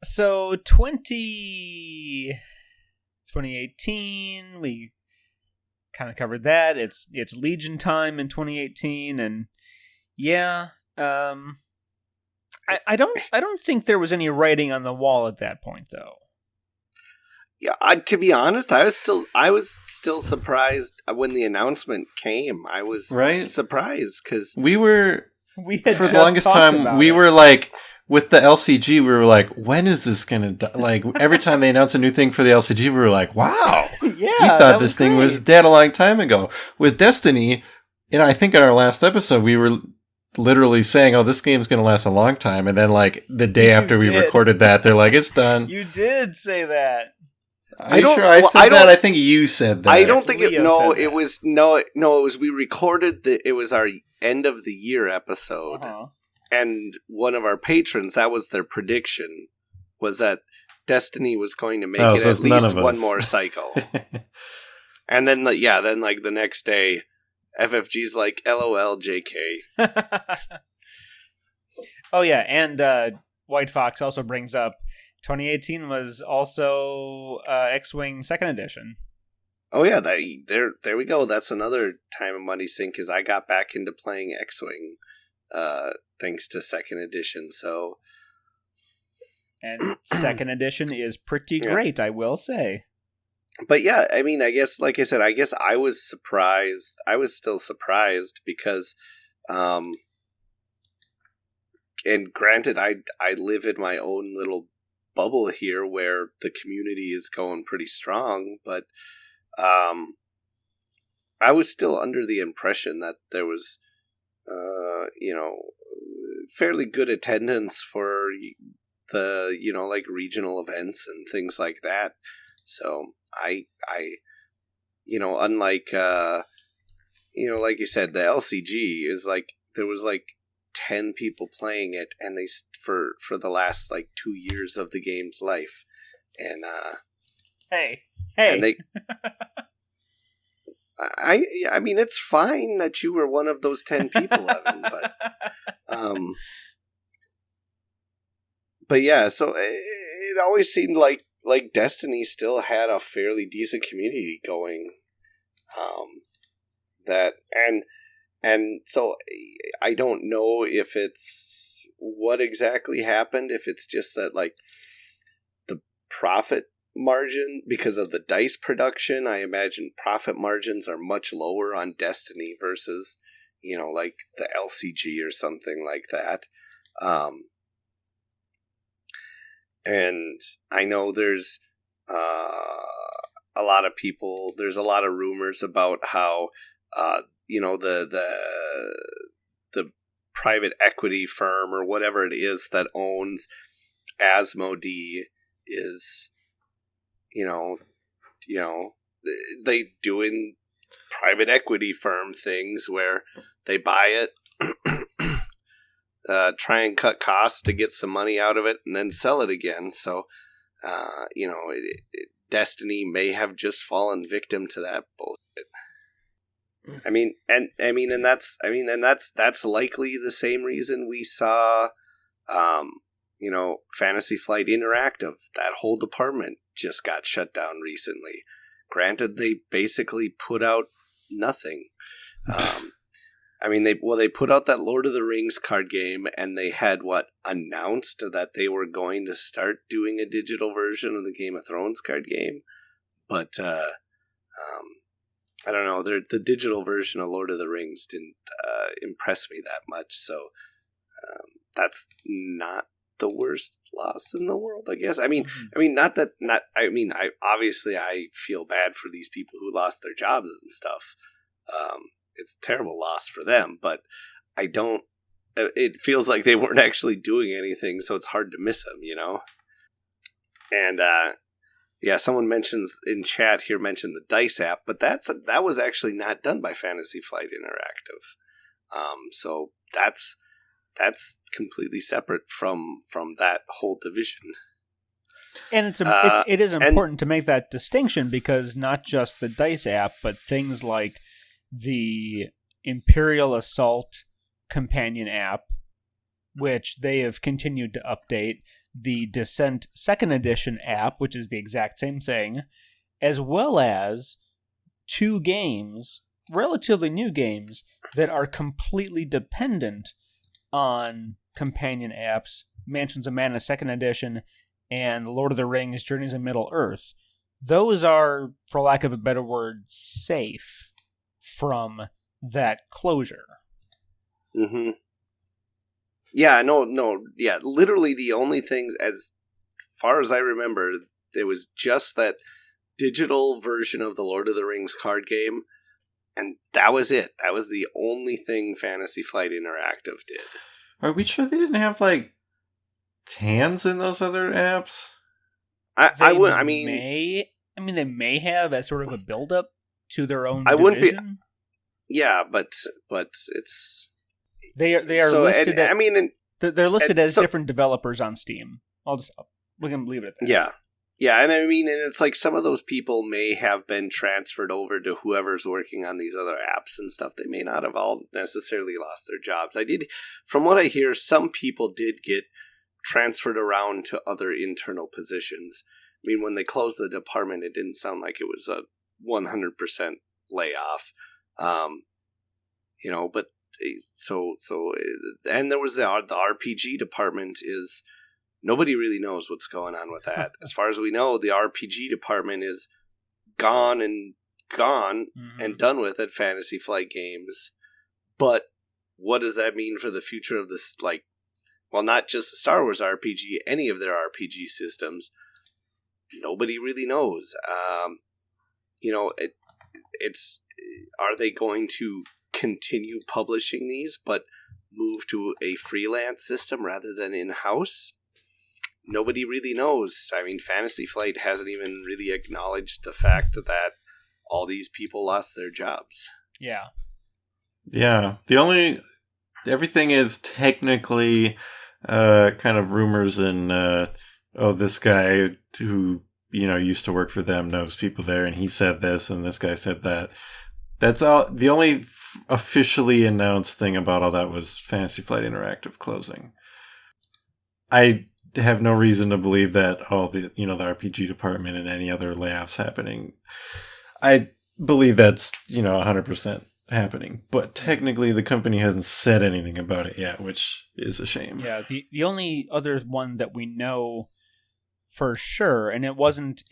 So 2018, we kind of covered that. It's Legion time in 2018, and yeah, I don't think there was any writing on the wall at that point, though. Yeah, to be honest, I was still surprised when the announcement came. I was surprised because we had for just the longest time we were like, with the LCG, we were like, when is this gonna like? Every time they announce a new thing for the LCG, we were like, wow, yeah, we thought this thing was dead a long time ago. With Destiny, I think in our last episode we were literally saying, "Oh, this game's gonna last a long time," and then like the day after we recorded that, they're like, "It's done." You did say that. I think you said that. I don't think it. No, it was no. It was we recorded it was our end of the year episode, and one of our patrons, that was their prediction, was that Destiny was going to make it at least one more cycle. And then, then like the next day, FFG's like, "LOL, JK." Oh yeah, and White Fox also brings up 2018 was also X-Wing 2nd edition. Oh yeah, there we go. That's another time of money sink, because I got back into playing X-Wing thanks to 2nd edition. So And second edition is pretty great, I will say. But yeah, I mean, I guess, like I said, I guess I was surprised. I was still surprised because, and granted, I live in my own little bubble here where the community is going pretty strong, but I was still under the impression that there was, fairly good attendance for the, like regional events and things like that. So I unlike, like you said, the LCG is like, there was like 10 people playing it, and they for the last like 2 years of the game's life, and hey, and they, I mean, it's fine that you were one of those 10 people, Evan, but yeah, so it always seemed like Destiny still had a fairly decent community going, that and so I don't know if it's what exactly happened, if it's just that like the profit margin, because of the dice production, I imagine profit margins are much lower on Destiny versus, like the LCG or something like that. And I know there's a lot of people, there's a lot of rumors about how, the private equity firm or whatever it is that owns Asmodee is, they doing private equity firm things where they buy it, try and cut costs to get some money out of it, and then sell it again. So, Destiny may have just fallen victim to that bullshit. That's likely the same reason we saw, Fantasy Flight Interactive. That whole department just got shut down recently. Granted, they basically put out nothing. They put out that Lord of the Rings card game, and they had announced that they were going to start doing a digital version of the Game of Thrones card game, but I don't know. The digital version of Lord of the Rings didn't impress me that much, so that's not the worst loss in the world, I guess. I obviously I feel bad for these people who lost their jobs and stuff. It's a terrible loss for them, but I don't. It feels like they weren't actually doing anything, so it's hard to miss them, And someone mentions in chat here, mentioned the Dice app, but that was actually not done by Fantasy Flight Interactive. So that's completely separate from that whole division. And it is important to make that distinction, because not just the Dice app, but things like the Imperial Assault companion app, which they have continued to update, the Descent 2nd Edition app, which is the exact same thing, as well as 2 games, relatively new games, that are completely dependent on companion apps, Mansions of Mana 2nd Edition and Lord of the Rings Journeys in Middle-earth. Those are, for lack of a better word, safe from that closure. Mm-hmm. Yeah, no. Yeah, literally the only things, as far as I remember, there was just that digital version of the Lord of the Rings card game, and that was it. That was the only thing Fantasy Flight Interactive did. Are we sure they didn't have, cans in those other apps? They may have as sort of a build-up to their own division. Wouldn't be. Yeah, but it's they are so, listed. They're listed as so, different developers on Steam. We can leave it at that. Yeah, and it's like some of those people may have been transferred over to whoever's working on these other apps and stuff. They may not have all necessarily lost their jobs. From what I hear, some people did get transferred around to other internal positions. When they closed the department, it didn't sound like it was a 100% layoff. But so and there was the RPG department is Nobody really knows what's going on with that. As far as we know, the RPG department is gone and done with at Fantasy Flight Games. But what does that mean for the future of this, like, well, not just the Star Wars RPG, any of their RPG systems? Nobody really knows. It's are they going to continue publishing these, but move to a freelance system rather than in-house? Nobody really knows. I mean, Fantasy Flight hasn't even really acknowledged the fact that all these people lost their jobs. Yeah. Yeah. Everything is technically kind of rumors and, this guy who, used to work for them knows people there and he said this and this guy said that. That's all. The only officially announced thing about all that was Fantasy Flight Interactive closing. I have no reason to believe that all the the RPG department and any other layoffs happening. I believe that's 100% happening, but technically the company hasn't said anything about it yet, which is a shame. Yeah, the only other one that we know for sure, and I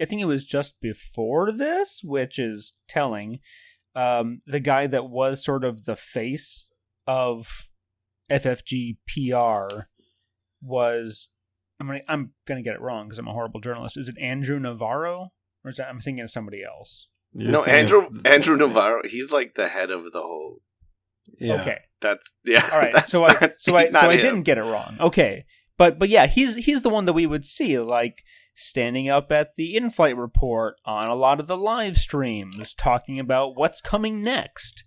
think it was just before this, which is telling. The guy that was sort of the face of FFG PR was, I'm gonna get it wrong because I'm a horrible journalist. Is it Andrew Navarro, or is that I'm thinking of somebody else? No, Andrew Navarro. He's like the head of the whole. Yeah. Okay, that's all right. So I didn't get it wrong. Okay, but yeah, he's the one that we would see like standing up at the in-flight report on a lot of the live streams, talking about what's coming next.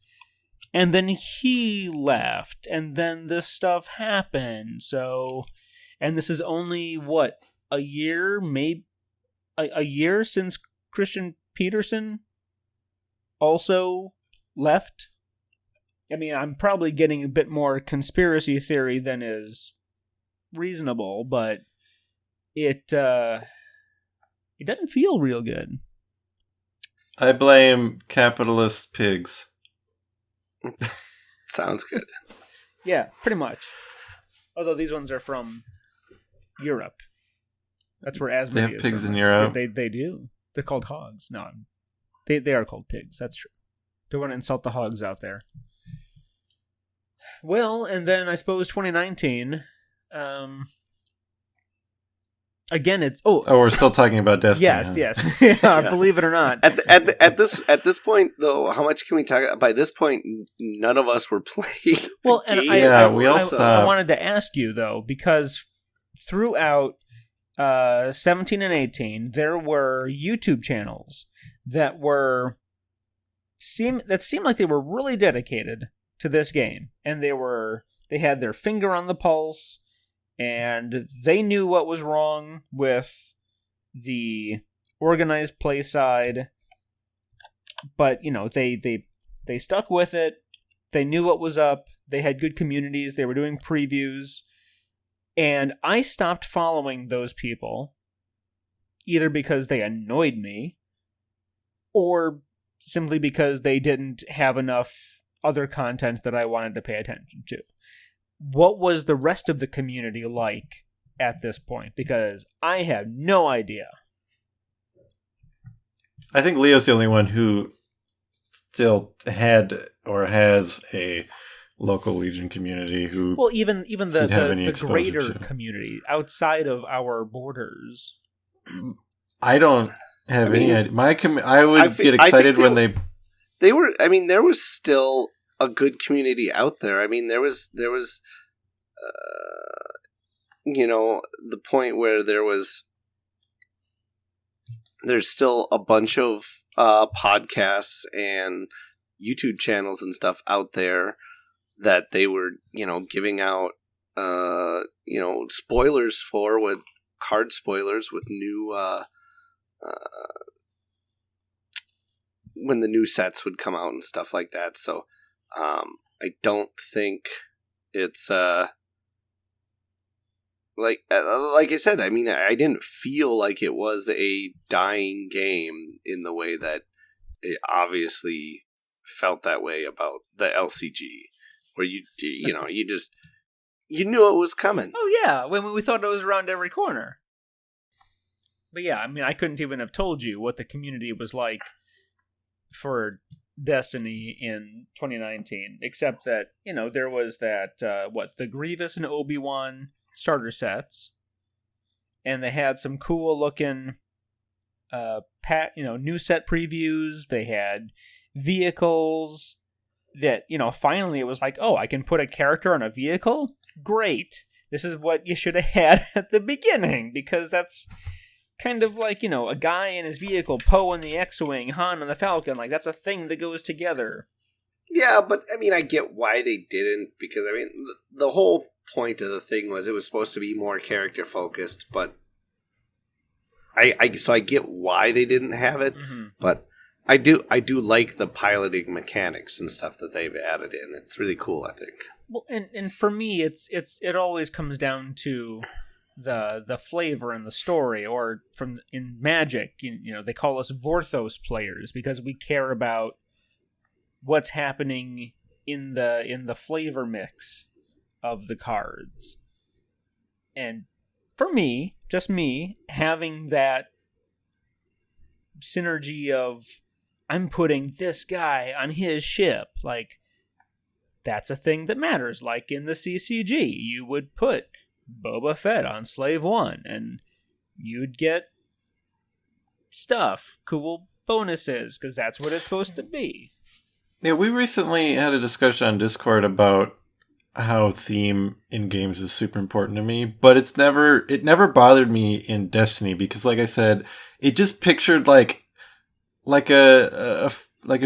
And then he left, and then this stuff happened. So, and this is only a year, maybe a year since Christian Peterson also left. I mean, I'm probably getting a bit more conspiracy theory than is reasonable, but it doesn't feel real good. I blame capitalist pigs. Sounds good. Yeah, pretty much. Although these ones are from Europe. That's where Asmodee is. They have pigs in Europe? They do. They're called hogs. No, they are called pigs. That's true. Don't want to insult the hogs out there. Well, and then I suppose 2019... Again, it's we're still talking about Destiny. Yes. Yeah, believe it or not. At this point, though, how much can we talk? By this point, none of us were playing. Well, and we all stopped. I wanted to ask you though, because throughout 17 and 18, there were YouTube channels that seemed like they were really dedicated to this game, and they had their finger on the pulse. And they knew what was wrong with the organized play side, but they stuck with it. They knew what was up. They had good communities. They were doing previews, and I stopped following those people, either because they annoyed me, or simply because they didn't have enough other content that I wanted to pay attention to. What was the rest of the community like at this point? Because I have no idea. I think Leo's the only one who still had or has a local Legion community who... Well, even the greater community outside of our borders. I don't have any idea. I would get excited when they were... I mean, there was still a good community out there. I mean, there was the point where there's still a bunch of podcasts and YouTube channels and stuff out there that they were, giving out, spoilers for, with card spoilers with new, when the new sets would come out and stuff like that. So, I don't think it's, like I said, I mean, I didn't feel like it was a dying game in the way that it obviously felt that way about the LCG, where you you knew it was coming. Oh yeah, when we thought it was around every corner. But yeah, I mean, I couldn't even have told you what the community was like for Destiny in 2019, except that, there was that, the Grievous and Obi-Wan starter sets, and they had some cool looking, new set previews. They had vehicles that, finally it was like, oh, I can put a character on a vehicle? Great. This is what you should have had at the beginning, because that's kind of like, a guy in his vehicle, Poe in the X-Wing, Han on the Falcon. Like, that's a thing that goes together. Yeah, but, I mean, I get why they didn't, because, I mean, the whole point of the thing was it was supposed to be more character-focused, but so I get why they didn't have it, but I do like the piloting mechanics and stuff that they've added in. It's really cool, I think. Well, and for me, it always comes down to the flavor and the story, or in Magic, they call us Vorthos players because we care about what's happening in the flavor mix of the cards. And for me, just me, having that synergy of I'm putting this guy on his ship, like, that's a thing that matters. Like in the CCG, you would put Boba Fett on Slave 1, and you'd get stuff, cool bonuses, because that's what it's supposed to be. Yeah, we recently had a discussion on Discord about how theme in games is super important to me, but it never bothered me in Destiny because, like I said, it just pictured like a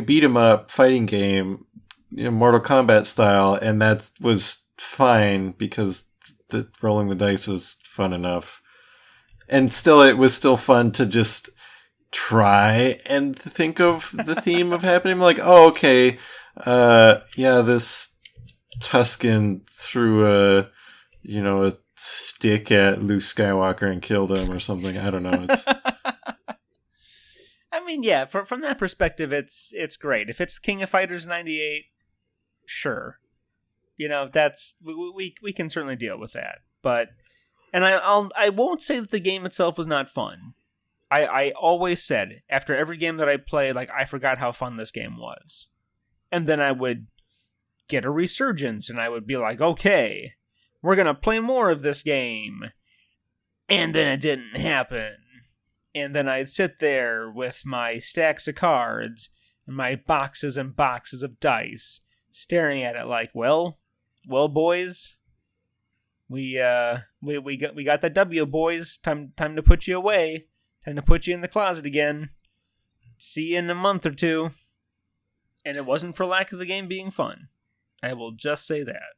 beat 'em up fighting game, Mortal Kombat style, and that was fine because rolling the dice was fun enough, and still it was still fun to just try and think of the theme of happening. Like, oh, okay, this Tusken threw a stick at Luke Skywalker and killed him or something. I don't know. It's I mean, yeah, from that perspective, it's great. If it's King of Fighters 98, sure. That's we can certainly deal with that. But I won't say that the game itself was not fun. I always said after every game that I played, like, I forgot how fun this game was, and then I would get a resurgence, and I would be like, okay, we're gonna play more of this game, and then it didn't happen, and then I'd sit there with my stacks of cards and my boxes and boxes of dice, staring at it like, well, boys, we got that W, boys. Time to put you away. Time to put you in the closet again. See you in a month or two. And it wasn't for lack of the game being fun. I will just say that.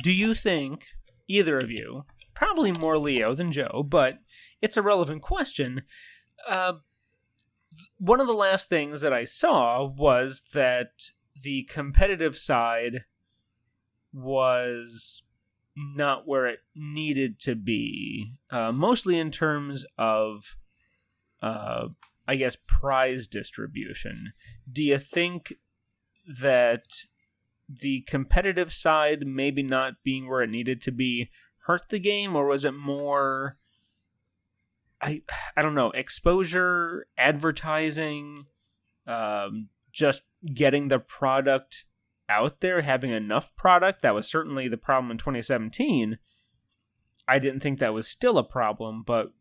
Do you think, either of you, probably more Leo than Joe, but it's a relevant question, one of the last things that I saw was that the competitive side was not where it needed to be, mostly in terms of, I guess, prize distribution. Do you think that the competitive side maybe not being where it needed to be hurt the game, or was it more, I don't know, exposure, advertising, just getting the product out there, having enough product? That was certainly the problem in 2017. I didn't think that was still a problem, but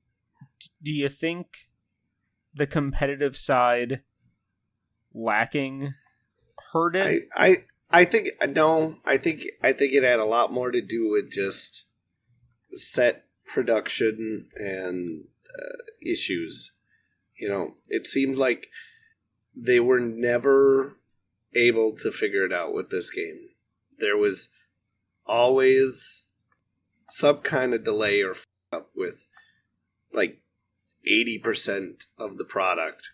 do you think the competitive side lacking hurt it? I think no. I think it had a lot more to do with just set production and issues. It seems like they were never able to figure it out with this game. There was always some kind of delay or up with like 80% of the product,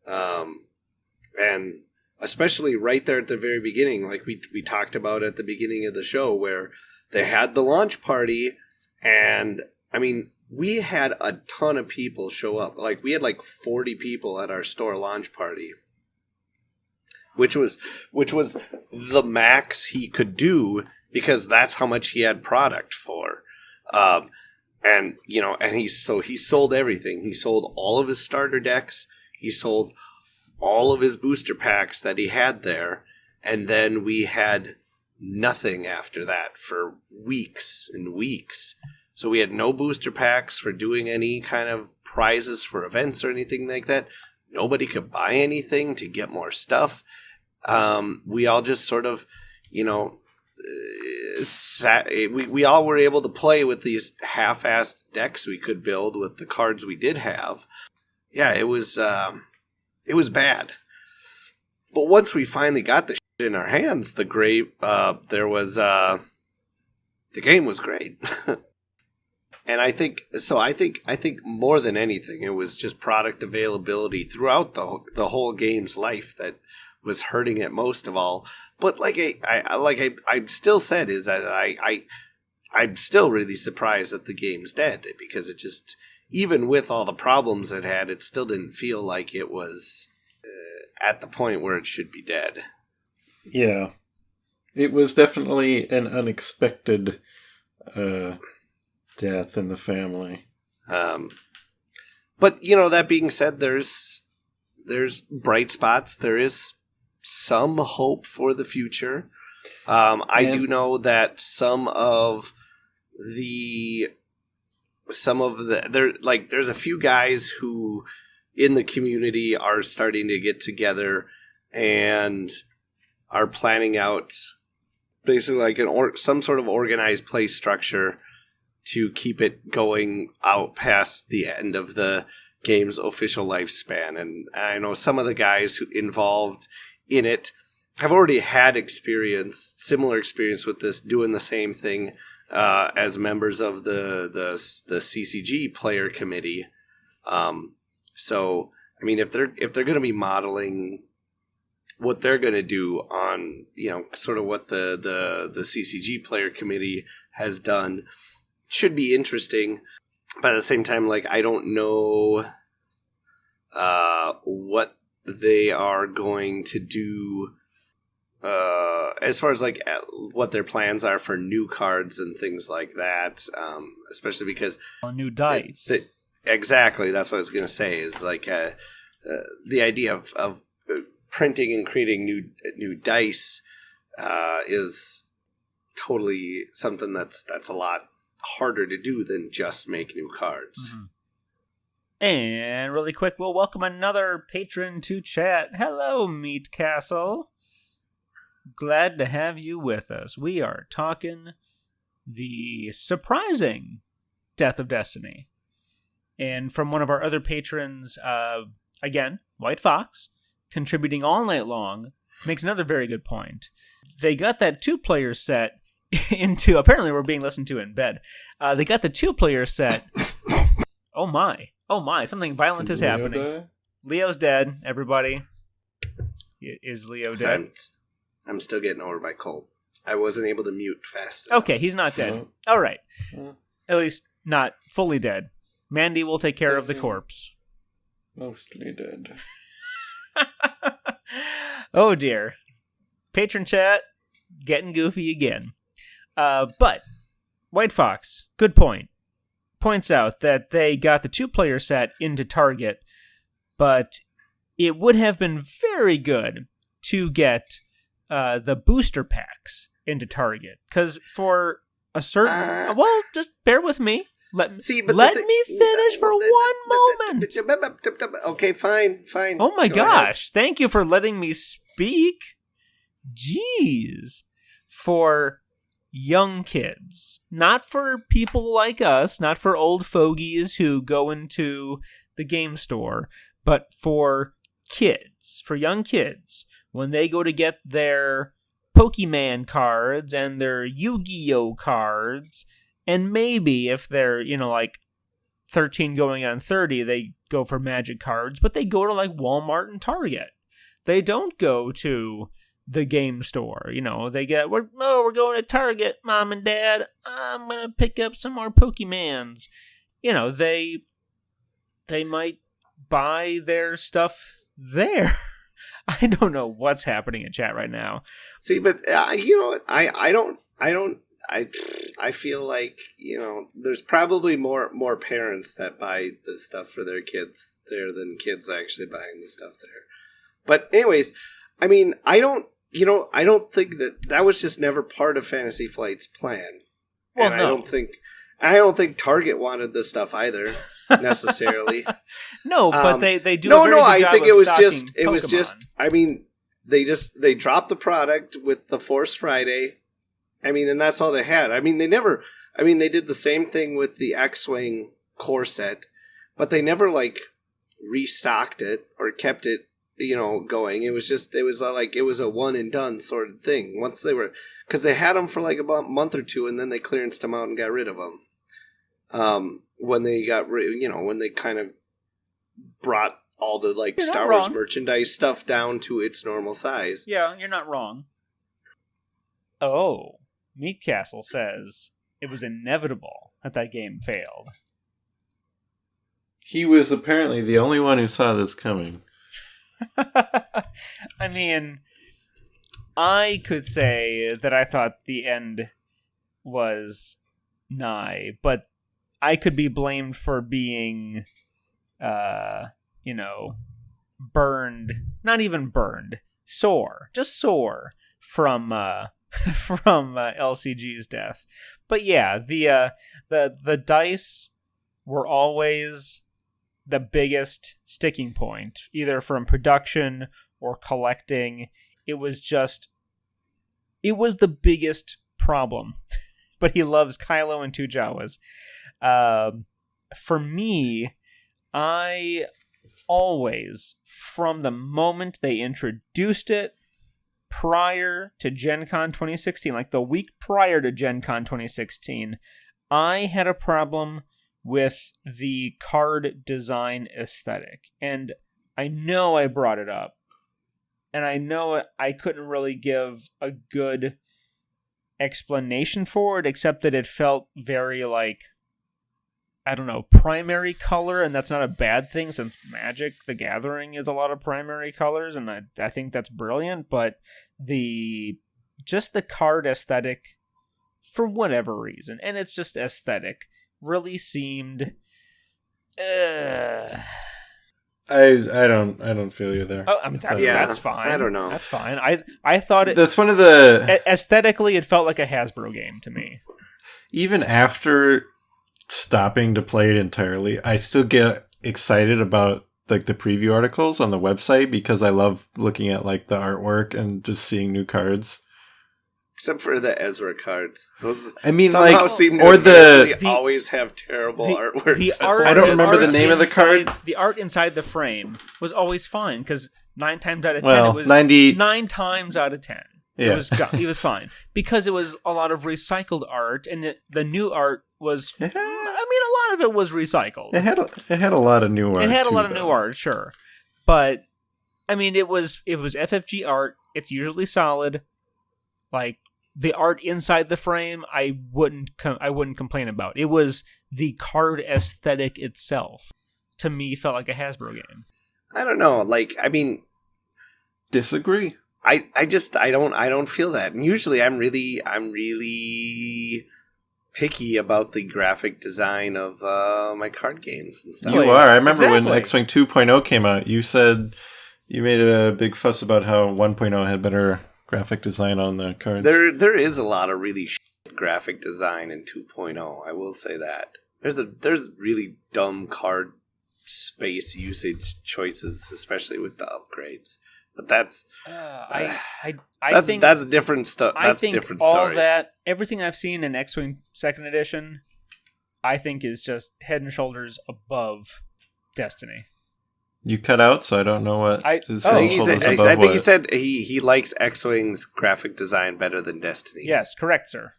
and especially right there at the very beginning, like we talked about at the beginning of the show, where they had the launch party, and I mean, we had a ton of people show up. Like, we had like 40 people at our store launch party, which was the max he could do because that's how much he had product for. And he sold everything. He sold all of his starter decks. He sold all of his booster packs that he had there. And then we had nothing after that for weeks and weeks. So we had no booster packs for doing any kind of prizes for events or anything like that. Nobody could buy anything to get more stuff. We all just sort of, we all were able to play with these half-assed decks we could build with the cards we did have. Yeah, it was bad. But once we finally got the shit in our hands, the game was great. And I think more than anything, it was just product availability throughout the whole game's life that was hurting it most of all. But like I still said, is that I'm still really surprised that the game's dead, because it just, even with all the problems it had, it still didn't feel like it was at the point where it should be dead. Yeah, it was definitely an unexpected death in the family. But that being said, there's bright spots. There is some hope for the future. I do know that there's a few guys who in the community are starting to get together and are planning out basically like some sort of organized play structure to keep it going out past the end of the game's official lifespan. And I know some of the guys who involved in it have already had similar experience with this, doing the same thing as members of the CCG player committee. So, I mean, if they're going to be modeling what they're going to do on, sort of what the CCG player committee has done, should be interesting. But at the same time, I don't know what they are going to do as far as what their plans are for new cards and things like that, especially because new dice. Exactly, that's what I was going to say. Is the idea of printing and creating new dice is totally something that's a lot harder to do than just make new cards. Mm-hmm. And really quick, we'll welcome another patron to chat. Hello, Meat Castle. Glad to have you with us. We are talking the surprising Death of Destiny. And from one of our other patrons, again, White Fox, contributing all night long, makes another very good point. They got that 2-player set into, apparently we're being listened to in bed. They got the 2-player set. Oh my, something violent is happening. Die? Leo's dead, everybody. Is Leo dead? I'm still getting over my cold. I wasn't able to mute fast enough. Okay, he's not dead. All right. At least not fully dead. Mandy will take care of the corpse. Mostly dead. Oh dear. Patron chat, getting goofy again. But White Fox, good point, points out that they got the 2-player set into Target, but it would have been very good to get the booster packs into Target. Because for a certain... well, just bear with me. Let me finish for one moment. Okay, fine. Oh my Go gosh. Ahead. Thank you for letting me speak. Jeez. For young kids. Not for people like us. Not for old fogies who go into the game store. But for kids. For young kids. When they go to get their Pokemon cards and their Yu-Gi-Oh cards... And maybe if they're, 13 going on 30, they go for Magic cards, but they go to Walmart and Target. They don't go to the game store. They get, we're going to Target, Mom and Dad. I'm going to pick up some more Pokemons. They might buy their stuff there. I don't know what's happening in chat right now. See, but you know what? I feel like, you know, there's probably more parents that buy this stuff for their kids there than kids actually buying the stuff there. But anyways, I mean, I don't think that was just never part of Fantasy Flight's plan. Well, and no. I don't think Target wanted this stuff either necessarily. No, but they do. No, a very good I job think of it was stocking just. Pokemon. I mean, they dropped the product with the Force Friday. I mean, and that's all they had. I mean, they did the same thing with the X-Wing core set, but they never like restocked it or kept it, you know, going. It was a one and done sort of thing. Once they were, because they had them for like about a month or two, and then they clearanced them out and got rid of them. When they when they kind of brought all the like You're Star not Wars wrong. merchandise stuff down to its normal size. Yeah, you're not wrong. Oh, Meat Castle says it was inevitable that game failed. He was apparently the only one who saw this coming. I mean, I could say that I thought the end was nigh, but I could be blamed for being, burned. Not even burned. Sore. Just sore from LCG's death. But yeah, the dice were always the biggest sticking point, either from production or collecting. It was the biggest problem. But he loves Kylo and two Jawas. For me, I always, from the moment they introduced it, prior to Gen Con 2016, like the week prior to Gen Con 2016, I had a problem with the card design aesthetic. And I know I brought it up. And I know I couldn't really give a good explanation for it, except that it felt very like, I don't know, primary color, and that's not a bad thing since Magic the Gathering is a lot of primary colors, and I think that's brilliant, but the card aesthetic, for whatever reason, and it's just aesthetic, really seemed I don't feel you there. Oh, I mean, that's fine. I don't know. That's fine. I thought it... That's one of the... Aesthetically, it felt like a Hasbro game to me. Even after stopping to play it entirely, I still get excited about like the preview articles on the website because I love looking at like the artwork and just seeing new cards. Except for the Ezra cards. Those I mean, somehow like, seem to or the always have terrible artwork. The art, I don't remember the name of the inside- card. The art inside the frame was always fine because 9 times out of 10 Well, it was 9 times out of 10. Yeah. It was fine because it was a lot of recycled art, and the new art was. I mean, a lot of it was recycled. It had a lot of new art. It had a lot of too, new though. art, sure, but I mean, it was FFG art. It's usually solid. Like the art inside the frame, I wouldn't complain about. It was the card aesthetic itself. To me, felt like a Hasbro game. I don't know. Like, I mean, Disagree. I don't feel that. And usually I'm really picky about the graphic design of my card games and stuff. You are. I remember when Exactly. X-Wing 2.0 came out, you said you made a big fuss about how 1.0 had better graphic design on the cards. There is a lot of really shit graphic design in 2.0. I will say that. There's really dumb card space usage choices, especially with the upgrades. But that's I that's think that's different stuff. I That's think different all story. that, everything I've seen in X-Wing Second Edition, I think is just head and shoulders above Destiny. You cut out, so I don't know what is oh, head I and think he shoulders said, above I think he what. said he likes X-Wing's graphic design better than Destiny's. Yes, correct, sir.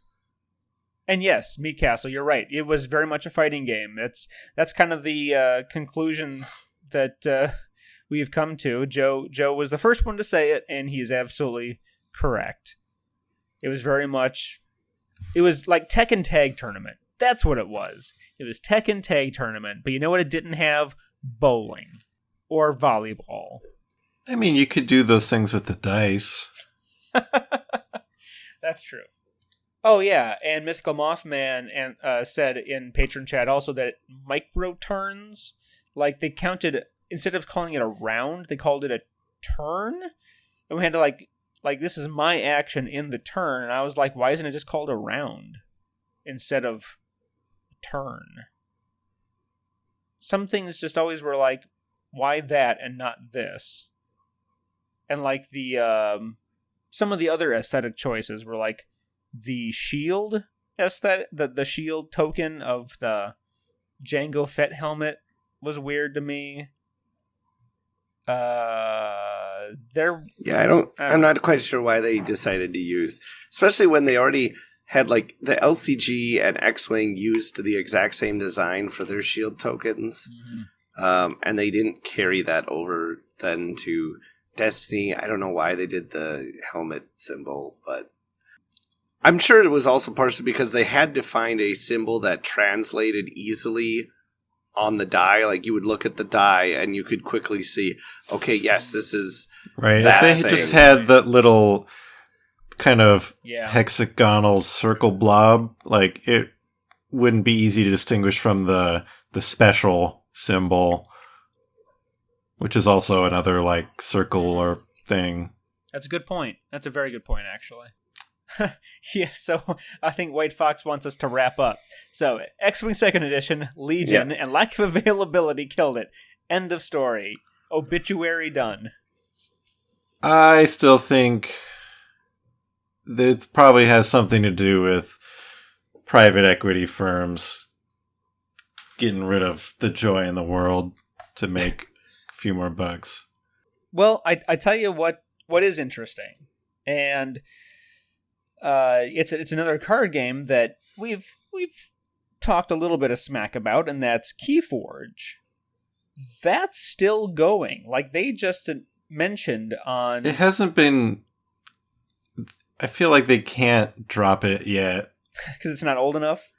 And yes, Meat Castle, you're right. It was very much a fighting game. That's kind of the conclusion that we've come to. Joe was the first one to say it, and he's absolutely correct. It was very much... It was like Tekken Tag Tournament. That's what it was. It was Tekken Tag Tournament. But you know what it didn't have? Bowling. Or volleyball. I mean, you could do those things with the dice. That's true. Oh yeah, and Mythical Mothman and said in patron chat also that micro turns, like they counted instead of calling it a round, they called it a turn, and we had to like this is my action in the turn, and I was like, why isn't it just called a round instead of turn? Some things just always were like, why that and not this? And like the some of the other aesthetic choices were like the shield aesthetic, the shield token of the Jango Fett helmet was weird to me. I'm not quite sure why they decided to use, especially when they already had like the LCG and X-Wing used the exact same design for their shield tokens. And they didn't carry that over then to Destiny. I don't know why they did the helmet symbol, but I'm sure it was also partially because they had to find a symbol that translated easily on the die. Like you would look at the die and you could quickly see, okay, yes, this is right. That if they thing. Just had that little kind of Yeah. hexagonal circle blob, like it wouldn't be easy to distinguish from the special symbol, which is also another like circle or thing. That's a good point. That's a very good point, actually. Yeah, so I think White Fox wants us to wrap up. So, X-Wing 2nd Edition, Legion, and lack of availability killed it. End of story. Obituary done. I still think that probably has something to do with private equity firms getting rid of the joy in the world to make a few more bucks. Well, I tell you what is interesting, and it's another card game that we've talked a little bit of smack about, and that's Keyforge. That's still going. Like they just mentioned on. It hasn't been. I feel like they can't drop it yet Because it's not old enough.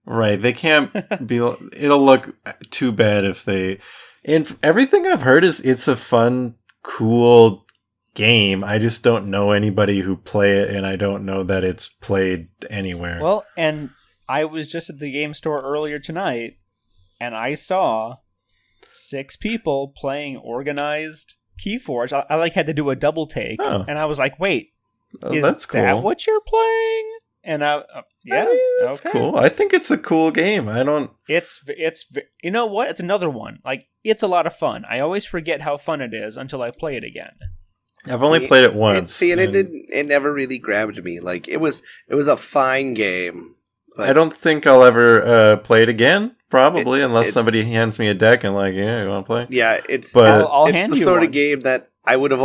Right, they can't be. It'll look too bad if they. And everything I've heard is it's a fun, cool game. I just don't know anybody who play it, and I don't know that it's played anywhere. Well, and I was just at the game store earlier tonight, and I saw 6 people playing organized Keyforge. I like had to do a double take, and I was like, "Wait, is that's cool. that what you're playing?" And yeah, that's cool. I think it's a cool game. I don't. It's you know what? It's another one. Like it's a lot of fun. I always forget how fun it is until I play it again. I've only played it once. It never really grabbed me. Like it was a fine game. But I don't think I'll ever play it again. Probably, unless somebody hands me a deck and like, yeah, you want to play? Yeah, it's I'll it's hand the you sort one. of game that I would if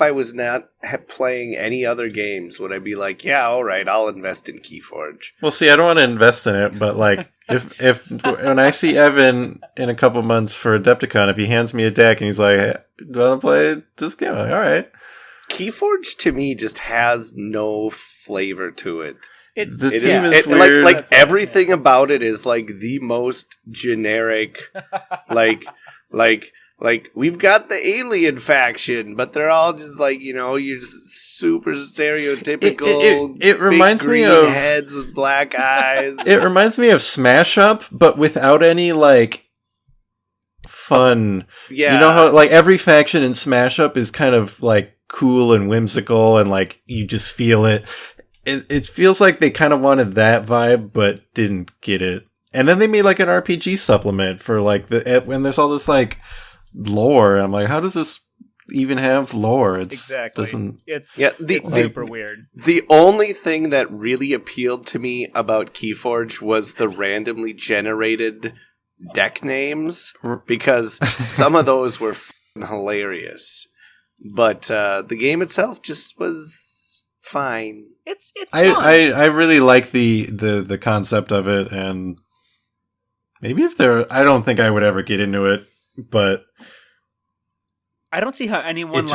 I was not playing any other games would I be like, yeah, all right, I'll invest in Keyforge. Well, see, I don't want to invest in it, but like, if when I see Evan in a couple months for Adepticon, if he hands me a deck and he's like, hey, do you want to play this game? I'm like, all right. Keyforge to me just has no flavor to it. The theme is weird. Like everything about it is like the most generic, like we've got the alien faction, but they're all just like, you're just super stereotypical. It reminds big green me of heads with black eyes. It reminds me of Smash Up, but without any like fun. Yeah, you know how like every faction in Smash Up is kind of like cool and whimsical, and like you just feel it. It feels like they kind of wanted that vibe, but didn't get it. And then they made like an RPG supplement for like when there's all this like lore. I'm like, how does this even have lore? It's super weird. The only thing that really appealed to me about Keyforge was the randomly generated deck names, because some of those were hilarious. But the game itself just was fine. It's fun. I really like the concept of it, and maybe I don't think I would ever get into it, but I don't see how anyone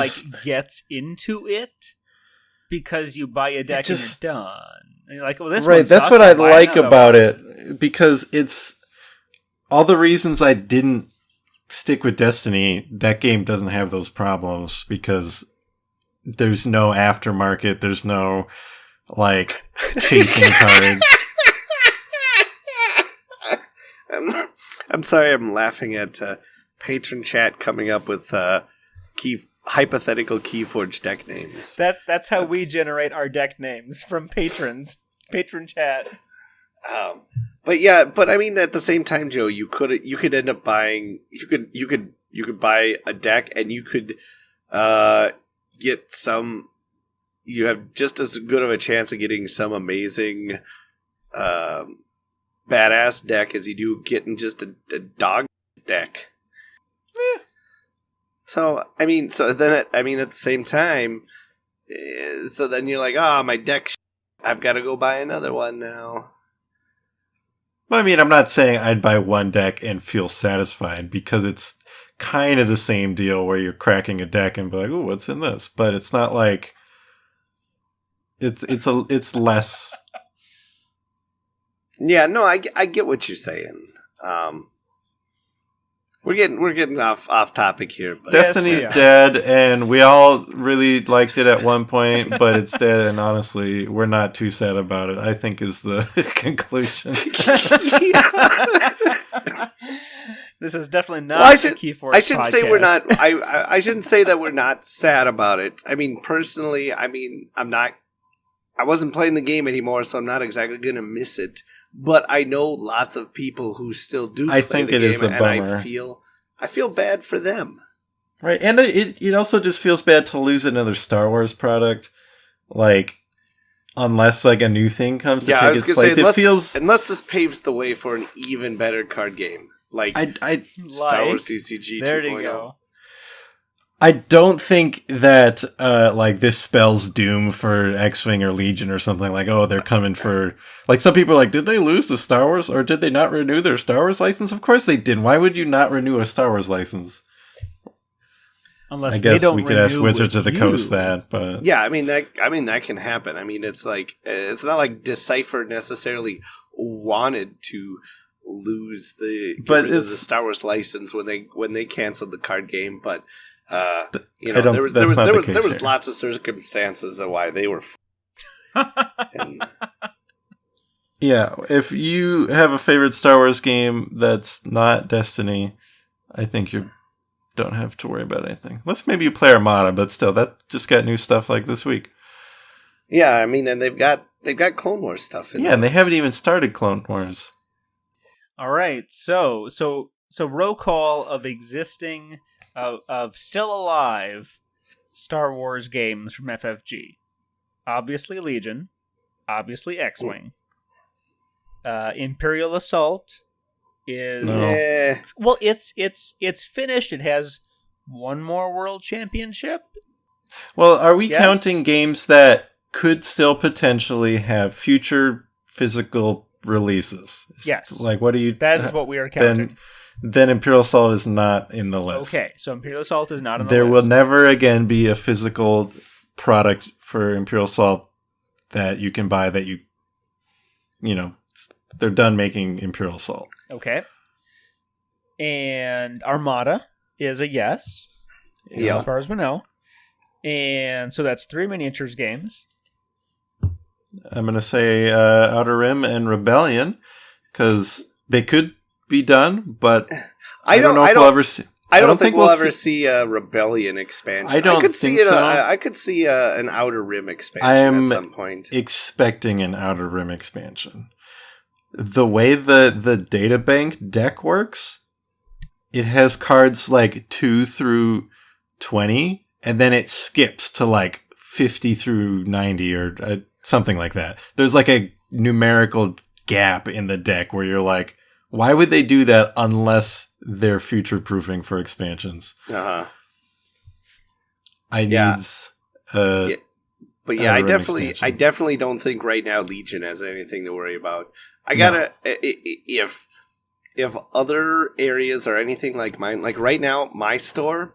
gets into it because you buy a deck and you're done. And you're like, well, this one sucks, that's what I like another about one. it, because it's all the reasons I didn't stick with Destiny, that game doesn't have those problems because there's no aftermarket. There's no like chasing cards. I'm sorry, I'm laughing at patron chat coming up with hypothetical Keyforge deck names. That's how we generate our deck names from patrons. Patron chat. But I mean, at the same time, Joe, you could end up buying you could buy a deck and you could get some. You have just as good of a chance of getting some amazing, badass deck as you do getting just a dog deck. So I mean, at the same time, so then you're like, my deck. I've got to go buy another one now. I mean, I'm not saying I'd buy one deck and feel satisfied because it's kind of the same deal where you're cracking a deck and be like, "Ooh, what's in this?" But it's not like it's less. Yeah, no, I get what you're saying. We're getting off topic here. But Destiny's dead, and we all really liked it at one point, but it's dead, and honestly, we're not too sad about it, I think is the conclusion. This is definitely not a Keyforge I shouldn't podcast. say we're not. I shouldn't say that we're not sad about it. I mean, personally, I'm not. I wasn't playing the game anymore, so I'm not exactly going to miss it. But I know lots of people who still do play the game, is a bummer. and I feel bad for them. Right, and it also just feels bad to lose another Star Wars product, like, unless, like, a new thing comes to take its place. Unless this paves the way for an even better card game, like Star Wars CCG 2.0. There you go. I don't think that like this spells doom for X-Wing or Legion or something like, oh, they're coming for... Like, some people are like, did they lose the Star Wars? Or did they not renew their Star Wars license? Of course they didn't. Why would you not renew a Star Wars license? Unless I guess they don't we could ask renew Wizards of the you. Coast that, but... Yeah, I mean that can happen. I mean, it's like it's not like Decipher necessarily wanted to lose the Star Wars license when they canceled the card game, but there was lots of circumstances of why they were. Yeah, if you have a favorite Star Wars game that's not Destiny, I think you don't have to worry about anything. Unless maybe you play Armada, but still, that just got new stuff like this week. Yeah, I mean, and they've got Clone Wars stuff in there. Yeah, and they haven't even started Clone Wars. All right, so roll call of existing of still alive Star Wars games from FFG. Obviously Legion, obviously X-Wing. Imperial Assault is well, it's finished. It has one more World Championship. Well, are we counting games that could still potentially have future physical releases? Yes. Like, what do you... That is what we are counting. Then Imperial Assault is not in the list. Okay, so Imperial Assault is not in the There list. will never again be a physical product for Imperial Assault that you can buy that you know, they're done making Imperial Assault. Okay. And Armada is a yes. Yeah. As far as we know. And so that's 3 miniatures games. I'm going to say Outer Rim and Rebellion because they could be done, but I don't know if we'll ever see. I don't think we'll ever see a Rebellion expansion. I don't think so. I could see an Outer Rim expansion at some point. Expecting an Outer Rim expansion. The way the data bank deck works, it has cards like 2 through 20, and then it skips to like 50 through 90 or something like that. There's like a numerical gap in the deck where you're like, why would they do that unless they're future-proofing for expansions? Uh-huh. I definitely don't think right now Legion has anything to worry about. If other areas are anything like mine, like right now, my store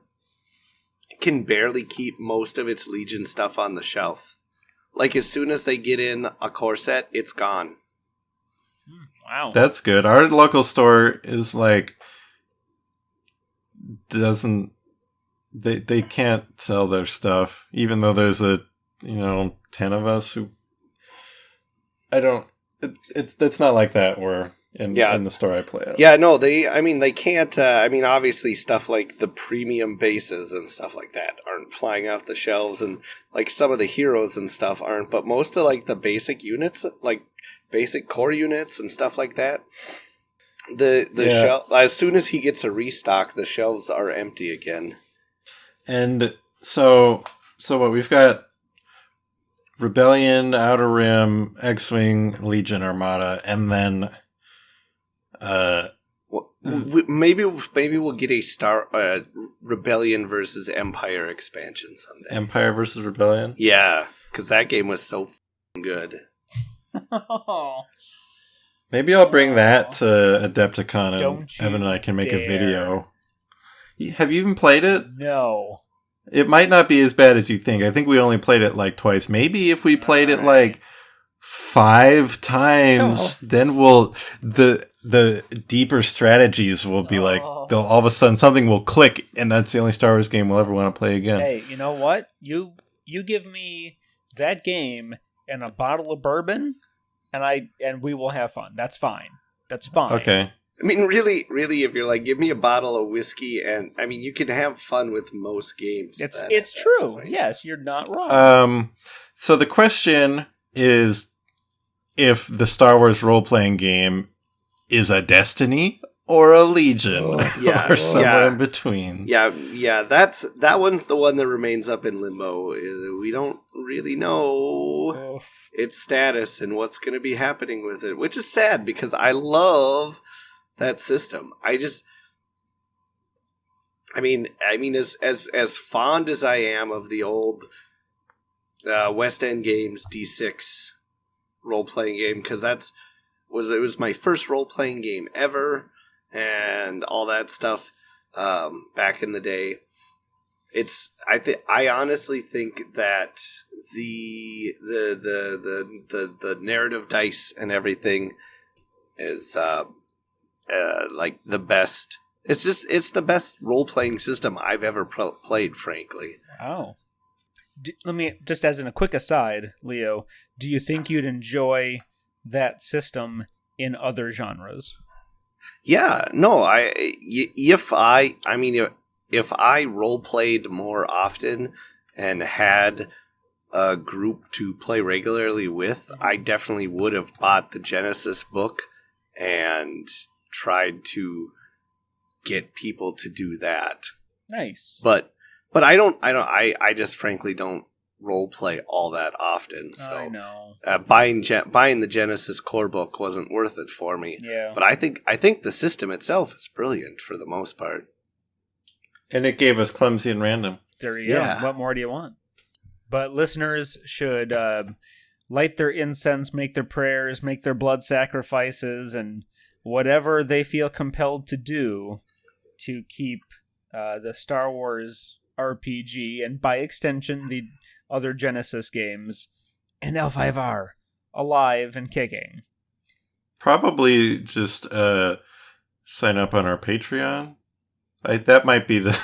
can barely keep most of its Legion stuff on the shelf. Like as soon as they get in a core set, it's gone. Wow. That's good. Our local store is like doesn't. They can't sell their stuff, even though there's 10 of us who. I don't. It's not like that. Where in the store I play at. Yeah, no, they can't. Obviously, stuff like the premium bases and stuff like that aren't flying off the shelves, and like some of the heroes and stuff aren't. But most of like the basic units, like basic core units and stuff like that, the shelf. As soon as he gets a restock, the shelves are empty again. And so what we've got. Rebellion, Outer Rim, X-Wing, Legion, Armada, and then maybe we'll get a Rebellion versus Empire expansion someday. Empire versus Rebellion? Yeah, because that game was so good. Maybe I'll bring that to Adepticon and Evan and I can make dare. a video. Have you even played it? No. It might not be as bad as you think. I think we only played it like twice. Maybe if we played it like 5 times, then the deeper strategies will be like they'll all of a sudden something will click, and that's the only Star Wars game we'll ever want to play again. Hey, you know what? You give me that game and a bottle of bourbon, and we will have fun. That's fine. That's fine. Okay. I mean, really, if you're like, give me a bottle of whiskey, and I mean, you can have fun with most games. It's true. Point. Yes, you're not wrong. So the question is, if the Star Wars role-playing game is a Destiny or a Legion, or somewhere in between. Yeah. That one's the one that remains up in limbo. We don't really know its status and what's going to be happening with it, which is sad because I love that system. As fond as I am of the old West End Games D6 role-playing game, because it was my first role-playing game ever, and all that stuff back in the day. I honestly think that the narrative dice and everything is like the best. It's the best role-playing system I've ever played, frankly. Wow. Let me, just as in a quick aside, Leo, do you think you'd enjoy that system in other genres? Yeah, no, if I role-played more often and had a group to play regularly with, I definitely would have bought the Genesis book and tried to get people to do that. Nice. But I just frankly don't role play all that often. So I know. Buying the Genesis core book wasn't worth it for me. Yeah. But I think the system itself is brilliant for the most part. And it gave us clumsy and random. There you go. What more do you want? But listeners should light their incense, make their prayers, make their blood sacrifices, and whatever they feel compelled to do to keep the Star Wars RPG, and by extension the other Genesis games, and L5R alive and kicking. Probably just sign up on our Patreon. That might be the...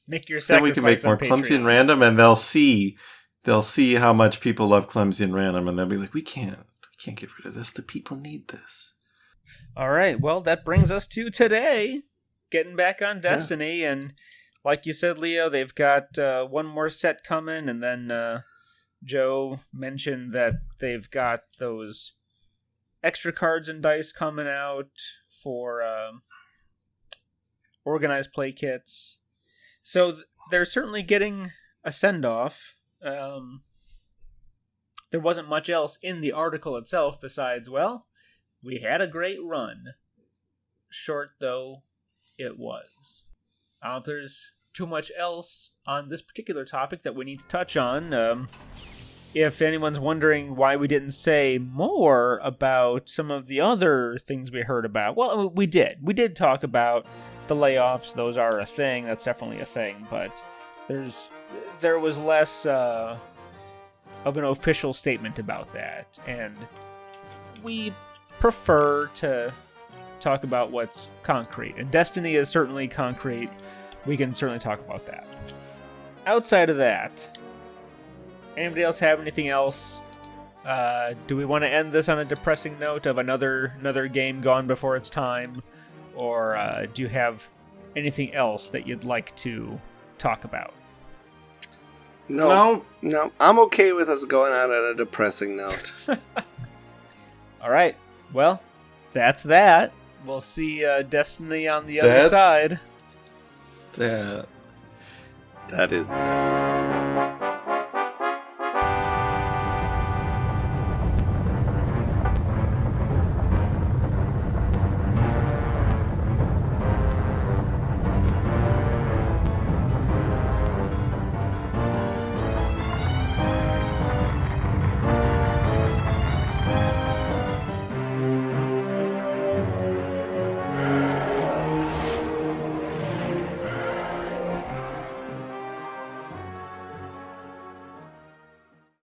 Make your sacrifice. Then we can make more clumsy and random, and they'll see how much people love clumsy and random, and they'll be like, we can't get rid of this. The people need this. All right. Well, that brings us to today. Getting back on Destiny, and like you said, Leo, they've got one more set coming, and then Joe mentioned that they've got those extra cards and dice coming out for organized play kits. So they're certainly getting a send-off. There wasn't much else in the article itself besides, well, we had a great run. Short, though, it was. I don't know if there's too much else on this particular topic that we need to touch on. If anyone's wondering why we didn't say more about some of the other things we heard about, well, we did. We did talk about the layoffs. Those are a thing. That's definitely a thing. But there was less of an official statement about that. And we prefer to talk about what's concrete. And Destiny is certainly concrete. We can certainly talk about that. Outside of that, anybody else have anything else? Do we want to end this on a depressing note of another game gone before its time? Or do you have anything else that you'd like to talk about? No. I'm okay with us going out on a depressing note. All right. Well, that's that. We'll see Destiny on the other side. That That is that.